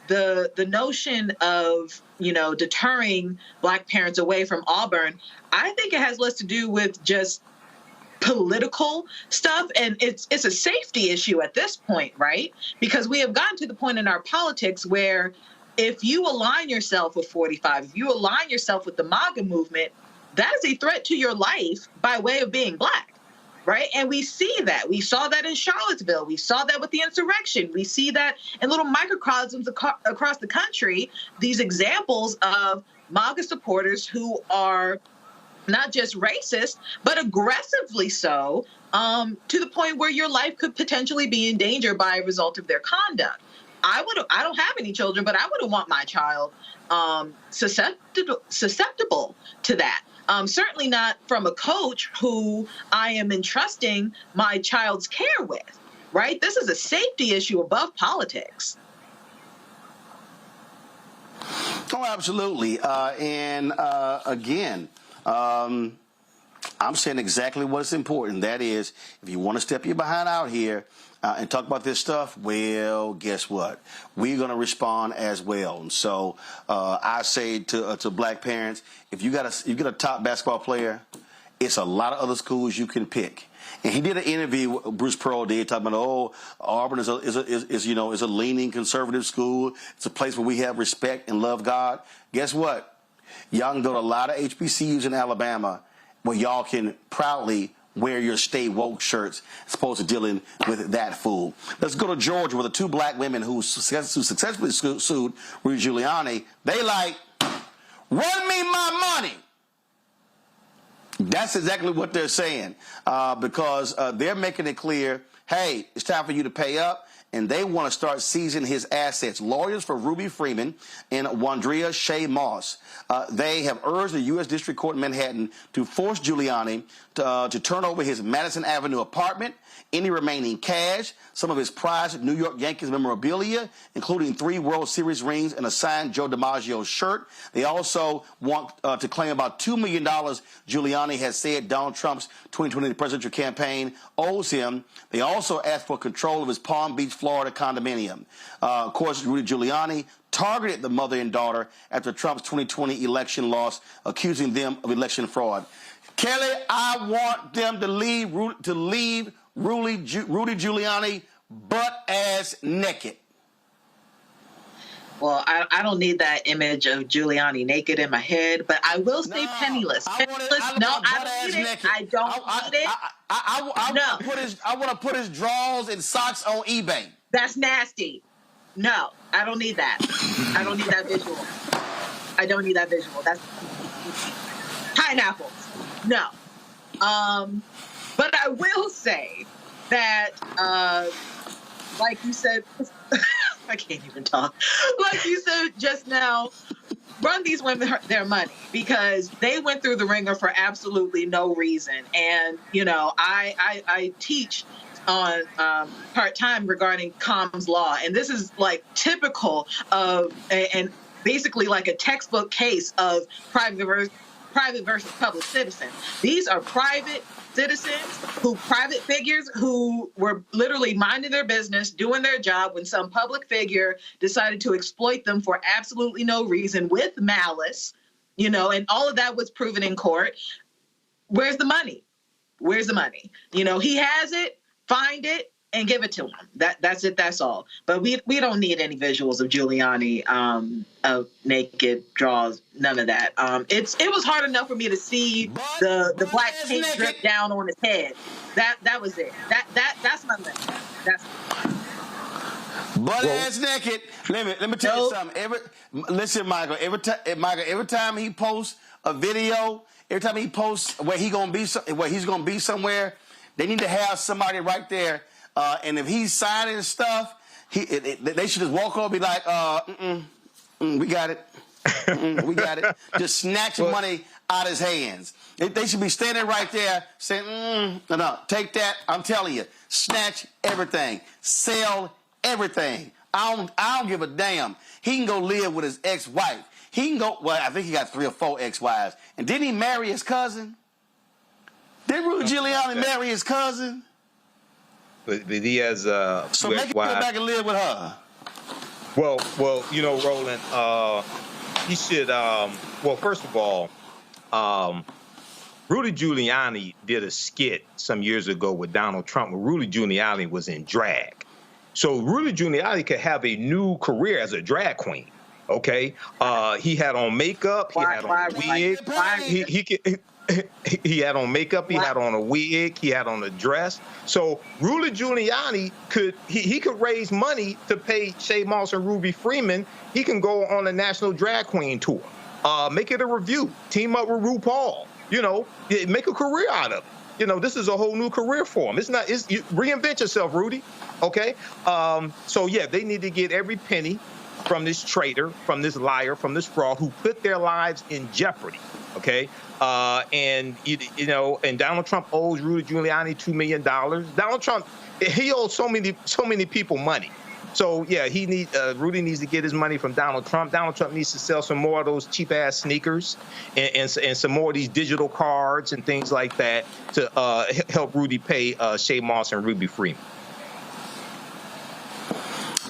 the notion of, deterring black parents away from Auburn, I think it has less to do with just political stuff, and it's a safety issue at this point, right? Because we have gotten to the point in our politics where if you align yourself with 45, if you align yourself with the MAGA movement, that is a threat to your life by way of being black. Right. And we see that. We saw that in Charlottesville. We saw that with the insurrection. We see that in little microcosms across the country, these examples of MAGA supporters who are not just racist, but aggressively so, to the point where your life could potentially be in danger by a result of their conduct. I don't have any children, but I wouldn't want my child susceptible to that. Certainly not from a coach who I am entrusting my child's care with, right? This is a safety issue above politics. Oh, absolutely. Again, I'm saying exactly what's important. That is, if you want to step your behind out here and talk about this stuff, well, guess what? We're going to respond as well. And so I say to black parents, if you got a top basketball player, it's a lot of other schools you can pick. And he did an interview, Bruce Pearl did, talking about, Auburn is a leaning conservative school. It's a place where we have respect and love God. Guess what? Y'all can go to a lot of HBCUs in Alabama where y'all can proudly wear your Stay Woke shirts as opposed to dealing with that fool. Let's go to Georgia, where the two black women who successfully sued Rudy Giuliani, they like, run me my money. That's exactly what they're saying, because they're making it clear, hey, it's time for you to pay up, and they want to start seizing his assets. Lawyers for Ruby Freeman and Wandrea Shea Moss, they have urged the U.S. District Court in Manhattan to force Giuliani to turn over his Madison Avenue apartment, any remaining cash, some of his prized New York Yankees memorabilia, including 3 World Series rings and a signed Joe DiMaggio shirt. They also want to claim about $2 million Giuliani has said Donald Trump's 2020 presidential campaign owes him. They also asked for control of his Palm Beach, Florida condominium. Of course, Rudy Giuliani targeted the mother and daughter after Trump's 2020 election loss, accusing them of election fraud. Kelly, I want them to leave Rudy Giuliani butt-ass naked. Well, I don't need that image of Giuliani naked in my head, but I will say penniless. I don't need it. I don't need it. I want to put his drawers and socks on eBay. That's nasty. No, I don't need that. I don't need that visual. I don't need that visual. That's pineapples. No. But I will say that, like you said, I can't even talk. Like you said just now, run these women their money because they went through the ringer for absolutely no reason. And, I teach on part-time regarding comms law. And this is like typical of, and basically like a textbook case of private private versus public citizen. These are private citizens private figures who were literally minding their business, doing their job when some public figure decided to exploit them for absolutely no reason with malice, and all of that was proven in court. Where's the money? Where's the money? He has it, find it, and give it to him. That's it. That's all. But we don't need any visuals of Giuliani of naked draws. None of that. It was hard enough for me to see the black paint drip down on his head. That was it. That's my limit. That's butt ass naked. Let me tell you something. Listen, Michael. Every time he posts a video, every time he posts where he's gonna be somewhere, they need to have somebody right there. And if he's signing stuff, they should just walk over and be like, we got it. We got it. Just snatch money out of his hands. They should be standing right there saying, no, take that. I'm telling you, snatch everything. Sell everything. I don't give a damn. He can go live with his ex-wife. He can go, I think he got 3 or 4 ex-wives. And didn't he marry his cousin? Did Rudy Giuliani marry his cousin? But he has so make him go back and live with her. Well, Roland, he should. First of all, Rudy Giuliani did a skit some years ago with Donald Trump where Rudy Giuliani was in drag. So Rudy Giuliani could have a new career as a drag queen. Okay, he had on makeup, he had on a wig, he could. He had on makeup, he had on a wig, he had on a dress. So Rudy Giuliani could raise money to pay Shay Moss and Ruby Freeman. He can go on a national drag queen tour, make it a review, team up with RuPaul, make a career out of it. This is a whole new career for him. You reinvent yourself, Rudy. Okay. So yeah, they need to get every penny from this traitor, from this liar, from this fraud who put their lives in jeopardy. Okay. And Donald Trump owes Rudy Giuliani $2 million. Donald Trump, he owes so many people money. So yeah, Rudy needs to get his money from Donald Trump. Donald Trump needs to sell some more of those cheap ass sneakers and some more of these digital cards and things like that to help Rudy pay Shay Moss and Ruby Freeman.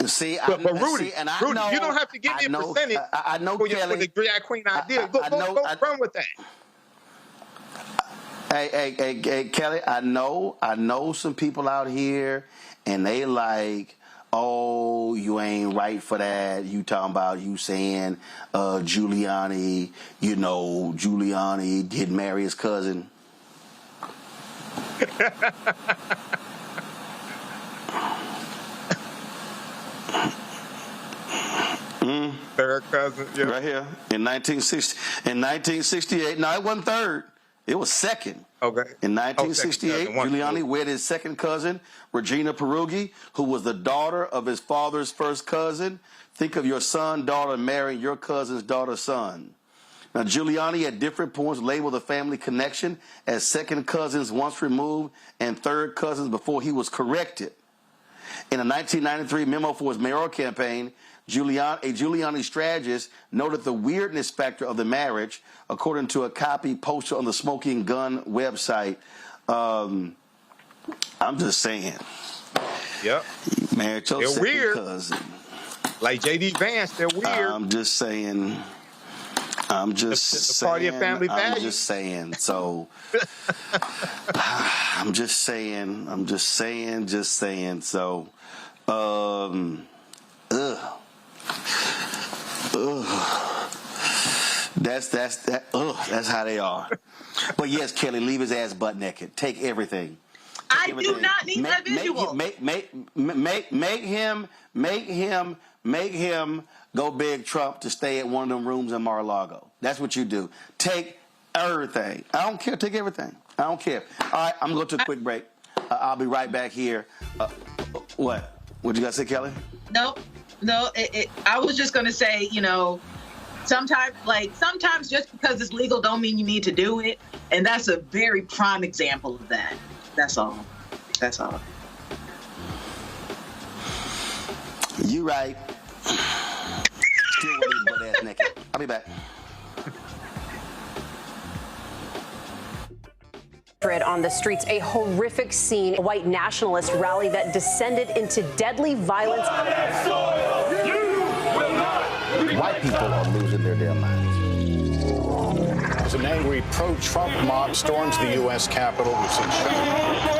See, but Rudy, you don't have to give me a percentage for the drag queen idea. Go run with that. Hey, Kelly, I know some people out here, and they like, oh, you ain't right for that. You talking about you saying Giuliani, Giuliani did marry his cousin. Third cousin, yeah. Right here in 1968. No, it wasn't third. It was second. Okay. In 1968, Giuliani wed his second cousin, Regina Peruggi, who was the daughter of his father's first cousin. Think of your son, daughter marrying your cousin's daughter's son. Now, Giuliani at different points labeled the family connection as second cousins once removed and third cousins before he was corrected. In a 1993 memo for his mayoral campaign, a Giuliani strategist noted the weirdness factor of the marriage, according to a copy posted on the Smoking Gun website. I'm just saying. Yep. You married your second cousin. Like J.D. Vance, they're weird. I'm just saying. Party of family values. I'm just saying. So. I'm just saying. So. That's how they are. But yes, Kelly, leave his ass butt naked. Take everything. I do not need that visual. Make him go beg Trump to stay at one of them rooms in Mar-a-Lago. That's what you do. Take everything. I don't care. Take everything. I don't care. All right, I'm going to go to a quick break. I'll be right back here. What? What you got to say, Kelly? No. I was just going to say, sometimes just because it's legal don't mean you need to do it. And that's a very prime example of that. That's all. You right. Still want to butt ass naked. I'll be back. hatred on the streets, a horrific scene, a white nationalist rally that descended into deadly violence. White people are losing their damn minds. As an angry pro-Trump mob storms the U.S. Capitol, we've seen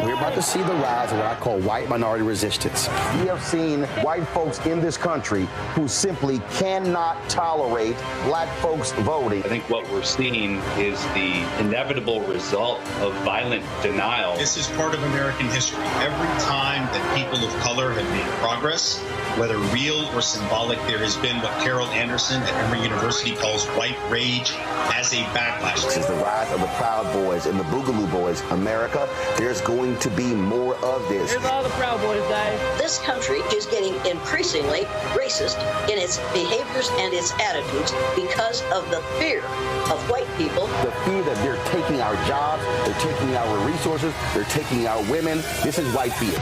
We're about to see the rise of what I call white minority resistance. We have seen white folks in this country who simply cannot tolerate black folks voting. I think what we're seeing is the inevitable result of violent denial. This is part of American history. Every time that people of color have made progress, whether real or symbolic, there has been what Carol Anderson at Emory University calls white rage as a backlash. This is the rise of the Proud Boys and the Boogaloo Boys. America, there's going to be more of this. Here's all the Proud Boys, guys. This country is getting increasingly racist in its behaviors and its attitudes because of the fear of white people. The fear that they're taking our jobs, they're taking our resources, they're taking our women. This is white fear.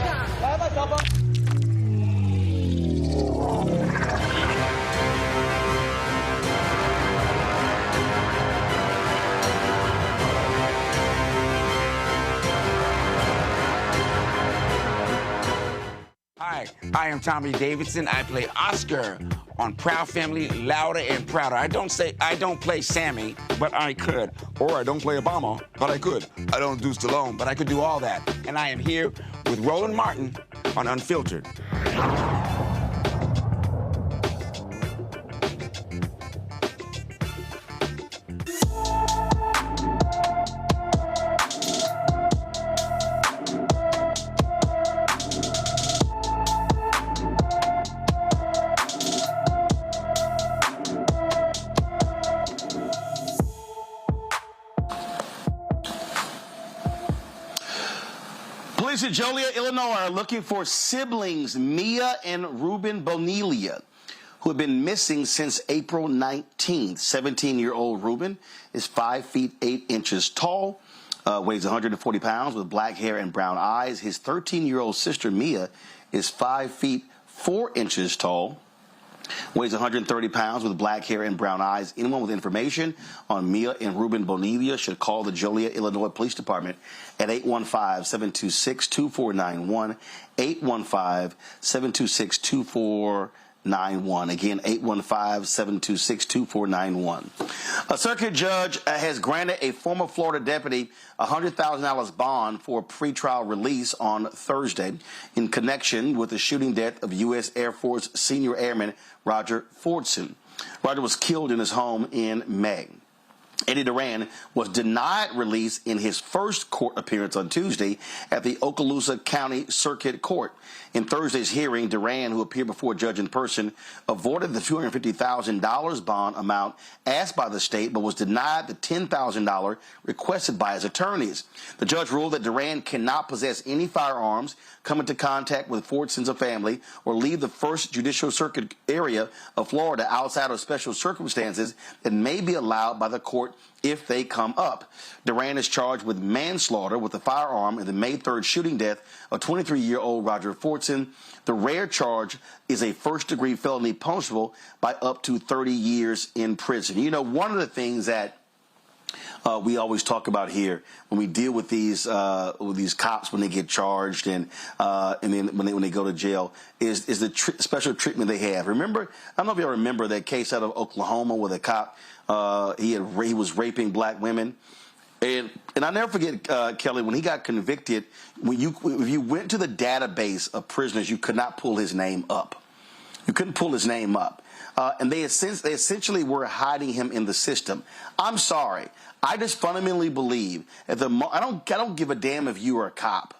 Hi, I am Tommy Davidson. I play Oscar on Proud Family, Louder and Prouder. I don't play Sammy, but I could. Or I don't play Obama, but I could. I don't do Stallone, but I could do all that. And I am here with Roland Martin on Unfiltered. Police in Joliet, Illinois are looking for siblings Mia and Ruben Bonilla, who have been missing since April 19th. 17-year-old Ruben is 5 feet 8 inches tall, weighs 140 pounds with black hair and brown eyes. His 13-year-old sister Mia is 5 feet 4 inches tall, weighs 130 pounds with black hair and brown eyes. Anyone with information on Mia and Ruben Bonilla should call the Joliet, Illinois Police Department at 815-726-2491, 815-726-2491. Again, 815-726-2491. A circuit judge has granted a former Florida deputy $100,000 bond for pretrial release on Thursday in connection with the shooting death of U.S. Air Force senior airman Roger Fordson. Roger was killed in his home in May. Eddie Duran was denied release in his first court appearance on Tuesday at the Okaloosa County Circuit Court. In Thursday's hearing, Duran, who appeared before a judge in person, avoided the $250,000 bond amount asked by the state, but was denied the $10,000 requested by his attorneys. The judge ruled that Duran cannot possess any firearms, come into contact with Fordson's family, or leave the First Judicial Circuit area of Florida outside of special circumstances that may be allowed by the court if they come up. Duran is charged with manslaughter with a firearm in the May 3rd shooting death of 23-year-old Roger Fordson. The rare charge is a first-degree felony punishable by up to 30 years in prison. You know, one of the things that we always talk about here when we deal with these cops when they get charged and then when they go to jail is the special treatment they have. Remember, I don't know if you remember that case out of Oklahoma where the cop he was raping black women. And I'll never forget, Kelly, when he got convicted, if you went to the database of prisoners, you could not pull his name up. You couldn't pull his name up. And they essentially were hiding him in the system. I'm sorry. I just fundamentally believe that I don't give a damn if you are a cop.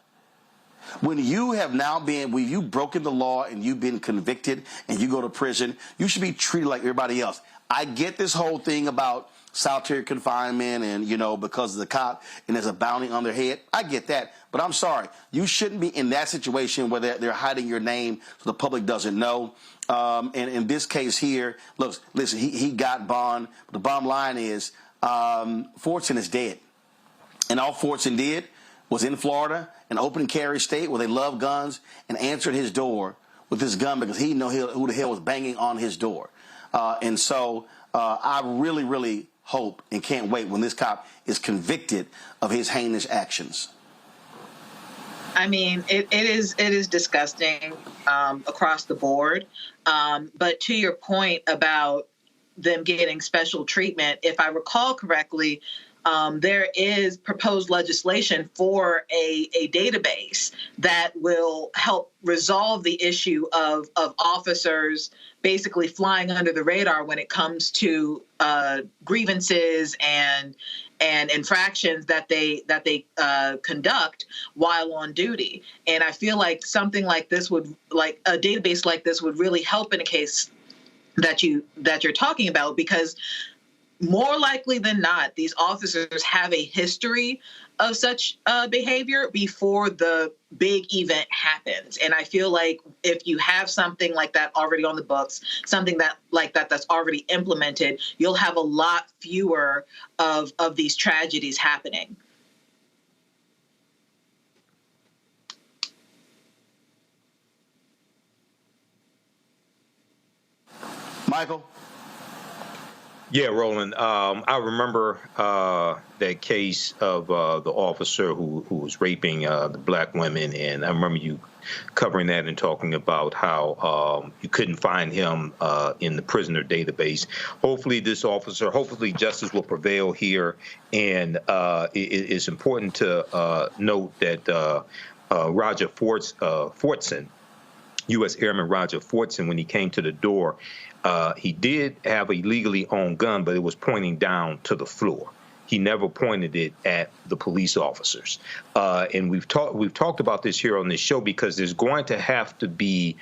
When you have now when you've broken the law and you've been convicted and you go to prison, you should be treated like everybody else. I get this whole thing about solitary confinement and, you know, because of the cop and there's a bounty on their head. I get that. But I'm sorry. You shouldn't be in that situation where they're hiding your name so the public doesn't know. And in this case here, look, listen, he got bond. But the bottom line is Fordson is dead. And all Fordson did was in Florida, an open carry state where they love guns, and answered his door with his gun because he didn't know who the hell was banging on his door. And so I really, really hope and can't wait when this cop is convicted of his heinous actions. I mean, it is disgusting across the board. But to your point about them getting special treatment, if I recall correctly, there is proposed legislation for a database that will help resolve the issue of officers basically flying under the radar when it comes to grievances and infractions that they conduct while on duty. And I feel like something like this like a database like this would really help in a case that you're talking about, because more likely than not, these officers have a history of such behavior before the big event happens. And I feel like if you have something like that already on the books, something that's already implemented, you'll have a lot fewer of these tragedies happening. Michael? Yeah, Roland. I remember that case of the officer who was raping the black women, and I remember you covering that and talking about how you couldn't find him in the prisoner database. Hopefully justice will prevail here, and it's important to note that Roger Fortson, U.S. Airman Roger Fortson, when he came to the door, he did have a legally owned gun, but it was pointing down to the floor. He never pointed it at the police officers. And we've talked about this here on this show, because there's going to have to be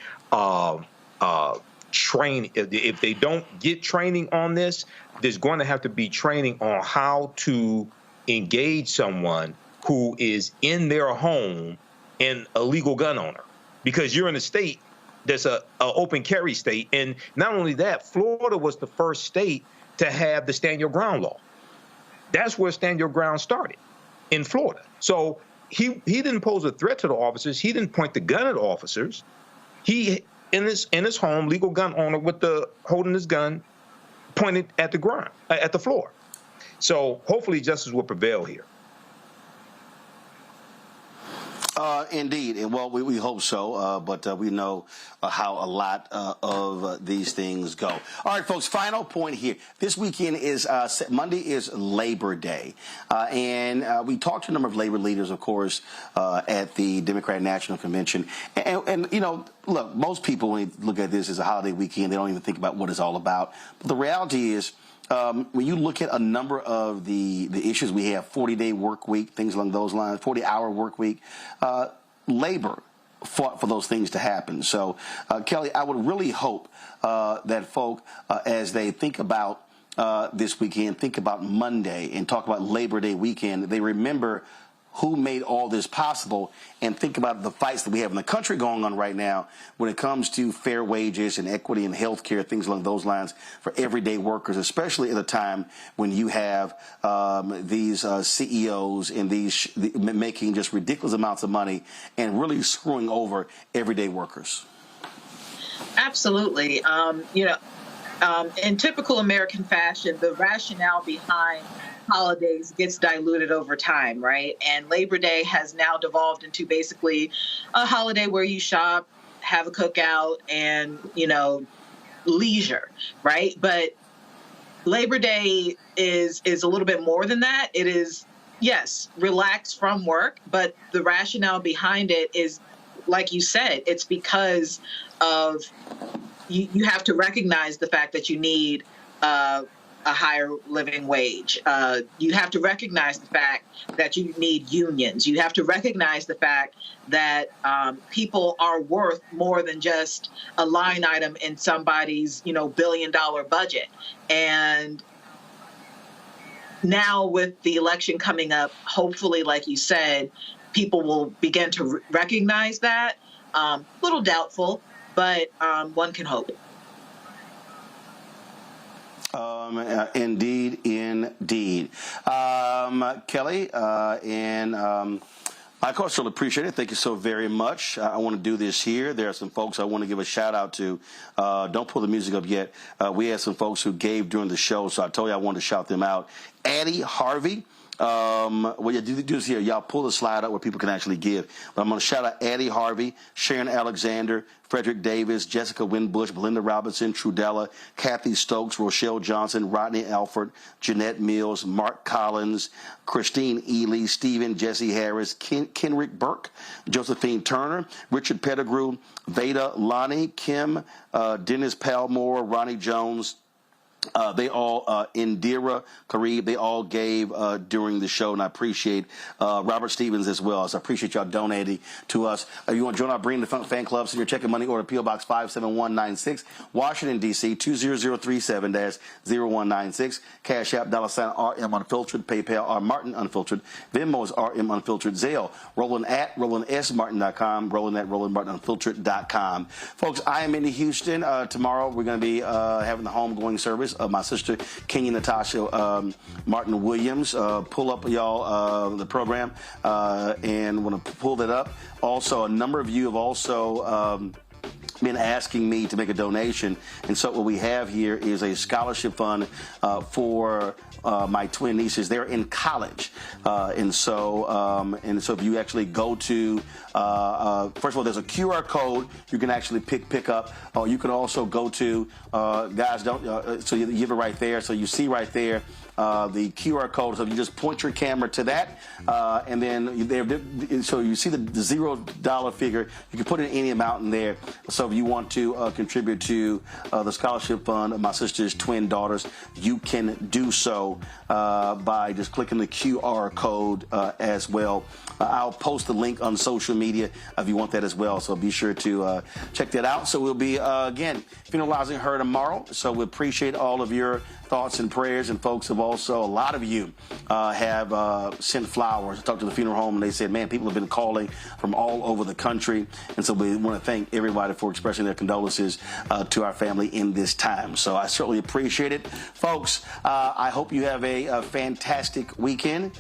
training. If they don't get training on this, there's going to have to be training on how to engage someone who is in their home and a legal gun owner. Because you're in a state that's a open carry state. And not only that, Florida was the first state to have the stand your ground law. That's where stand your ground started, in Florida. So he didn't pose a threat to the officers. He didn't point the gun at officers. He, in his home, legal gun owner holding his gun, pointed at the ground, at the floor. So hopefully justice will prevail here. Indeed, and well, we hope so, but we know how a lot of these things go. All right, folks, final point here. This weekend is Monday is Labor Day, and we talked to a number of labor leaders, of course, at the Democratic National Convention. And you know, look, most people, when they look at this as a holiday weekend, they don't even think about what it's all about. But the reality is, when you look at a number of the issues we have, 40-day work week, things along those lines, 40-hour work week, labor fought for those things to happen. So, Kelly, I would really hope that folk, as they think about this weekend, think about Monday and talk about Labor Day weekend, they remember who made all this possible and think about the fights that we have in the country going on right now when it comes to fair wages and equity and health care, things along those lines for everyday workers, especially at a time when you have these CEOs and these making just ridiculous amounts of money and really screwing over everyday workers. Absolutely. In typical American fashion, the rationale behind holidays gets diluted over time, right? And Labor Day has now devolved into basically a holiday where you shop, have a cookout, and, leisure, right? But Labor Day is a little bit more than that. It is, yes, relax from work, but the rationale behind it is, like you said, it's because of you have to recognize the fact that you need a higher living wage. You have to recognize the fact that you need unions. You have to recognize the fact that people are worth more than just a line item in somebody's, billion-dollar budget. And now with the election coming up, hopefully, like you said, people will begin to recognize that. Little doubtful, but one can hope. Indeed. Kelly, and I, of course, really appreciate it. Thank you so very much. I want to do this here. There are some folks I want to give a shout out to. Don't pull the music up yet. We had some folks who gave during the show, so I told you I wanted to shout them out. Addie Harvey. Well, you do this here. Y'all pull the slide up where people can actually give. But I'm going to shout out Addie Harvey, Sharon Alexander, Frederick Davis, Jessica Winbush, Belinda Robinson, Trudella, Kathy Stokes, Rochelle Johnson, Rodney Alford, Jeanette Mills, Mark Collins, Christine Ely, Stephen Jesse Harris, Kenrick Burke, Josephine Turner, Richard Pettigrew, Veda Lonnie, Kim, Dennis Palmore, Ronnie Jones, they all, Indira, Kareeb, they all gave during the show, and I appreciate Robert Stevens as well. So I appreciate y'all donating to us. If you want to join our Bring the Funk fan club, send your check and money order, P.O. Box 57196, Washington, D.C., 20037-0196. Cash App, $RM Unfiltered, PayPal, R Martin Unfiltered, Venmo is RM Unfiltered, Zelle, Roland at RolandSMartin.com, Roland at RolandMartinUnfiltered.com. Folks, I am in Houston. Tomorrow we're going to be having the homegoing service of my sister, Kenya Natasha Martin Williams. Pull up, y'all, the program, and want to pull that up. Also, a number of you have also been asking me to make a donation, and so what we have here is a scholarship fund for my twin nieces. They're in college, and so if you actually go to first of all, there's a QR code you can actually pick up. Or you can also go to guys don't so you have it right there. So you see right there the QR code. So you just point your camera to that, and then so you see the $0 figure. You can put in any amount in there. So if you want to contribute to the scholarship fund of my sister's twin daughters, you can do so by just clicking the QR code as well. I'll post the link on social media if you want that as well. So be sure to check that out. So we'll be, again, funeralizing her tomorrow. So we appreciate all of your thoughts and prayers. And folks have also, a lot of you have sent flowers. I talked to the funeral home and they said, man, people have been calling from all over the country. And so we want to thank everybody for expressing their condolences to our family in this time. So I certainly appreciate it. Folks, I hope you have a fantastic weekend.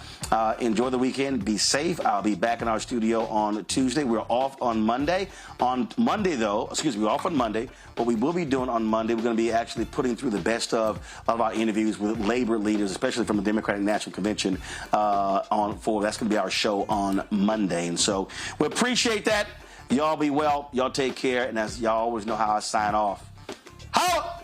Enjoy the weekend. Be safe. I'll be back in our studio on Tuesday. We're off on Monday. On Monday, though, we're off on Monday. What we will be doing on Monday, we're going to be actually putting through the best of our interviews with labor leaders, especially from the Democratic National Convention. That's going to be our show on Monday. And so we appreciate that. Y'all be well. Y'all take care. And as y'all always know how I sign off. Holla!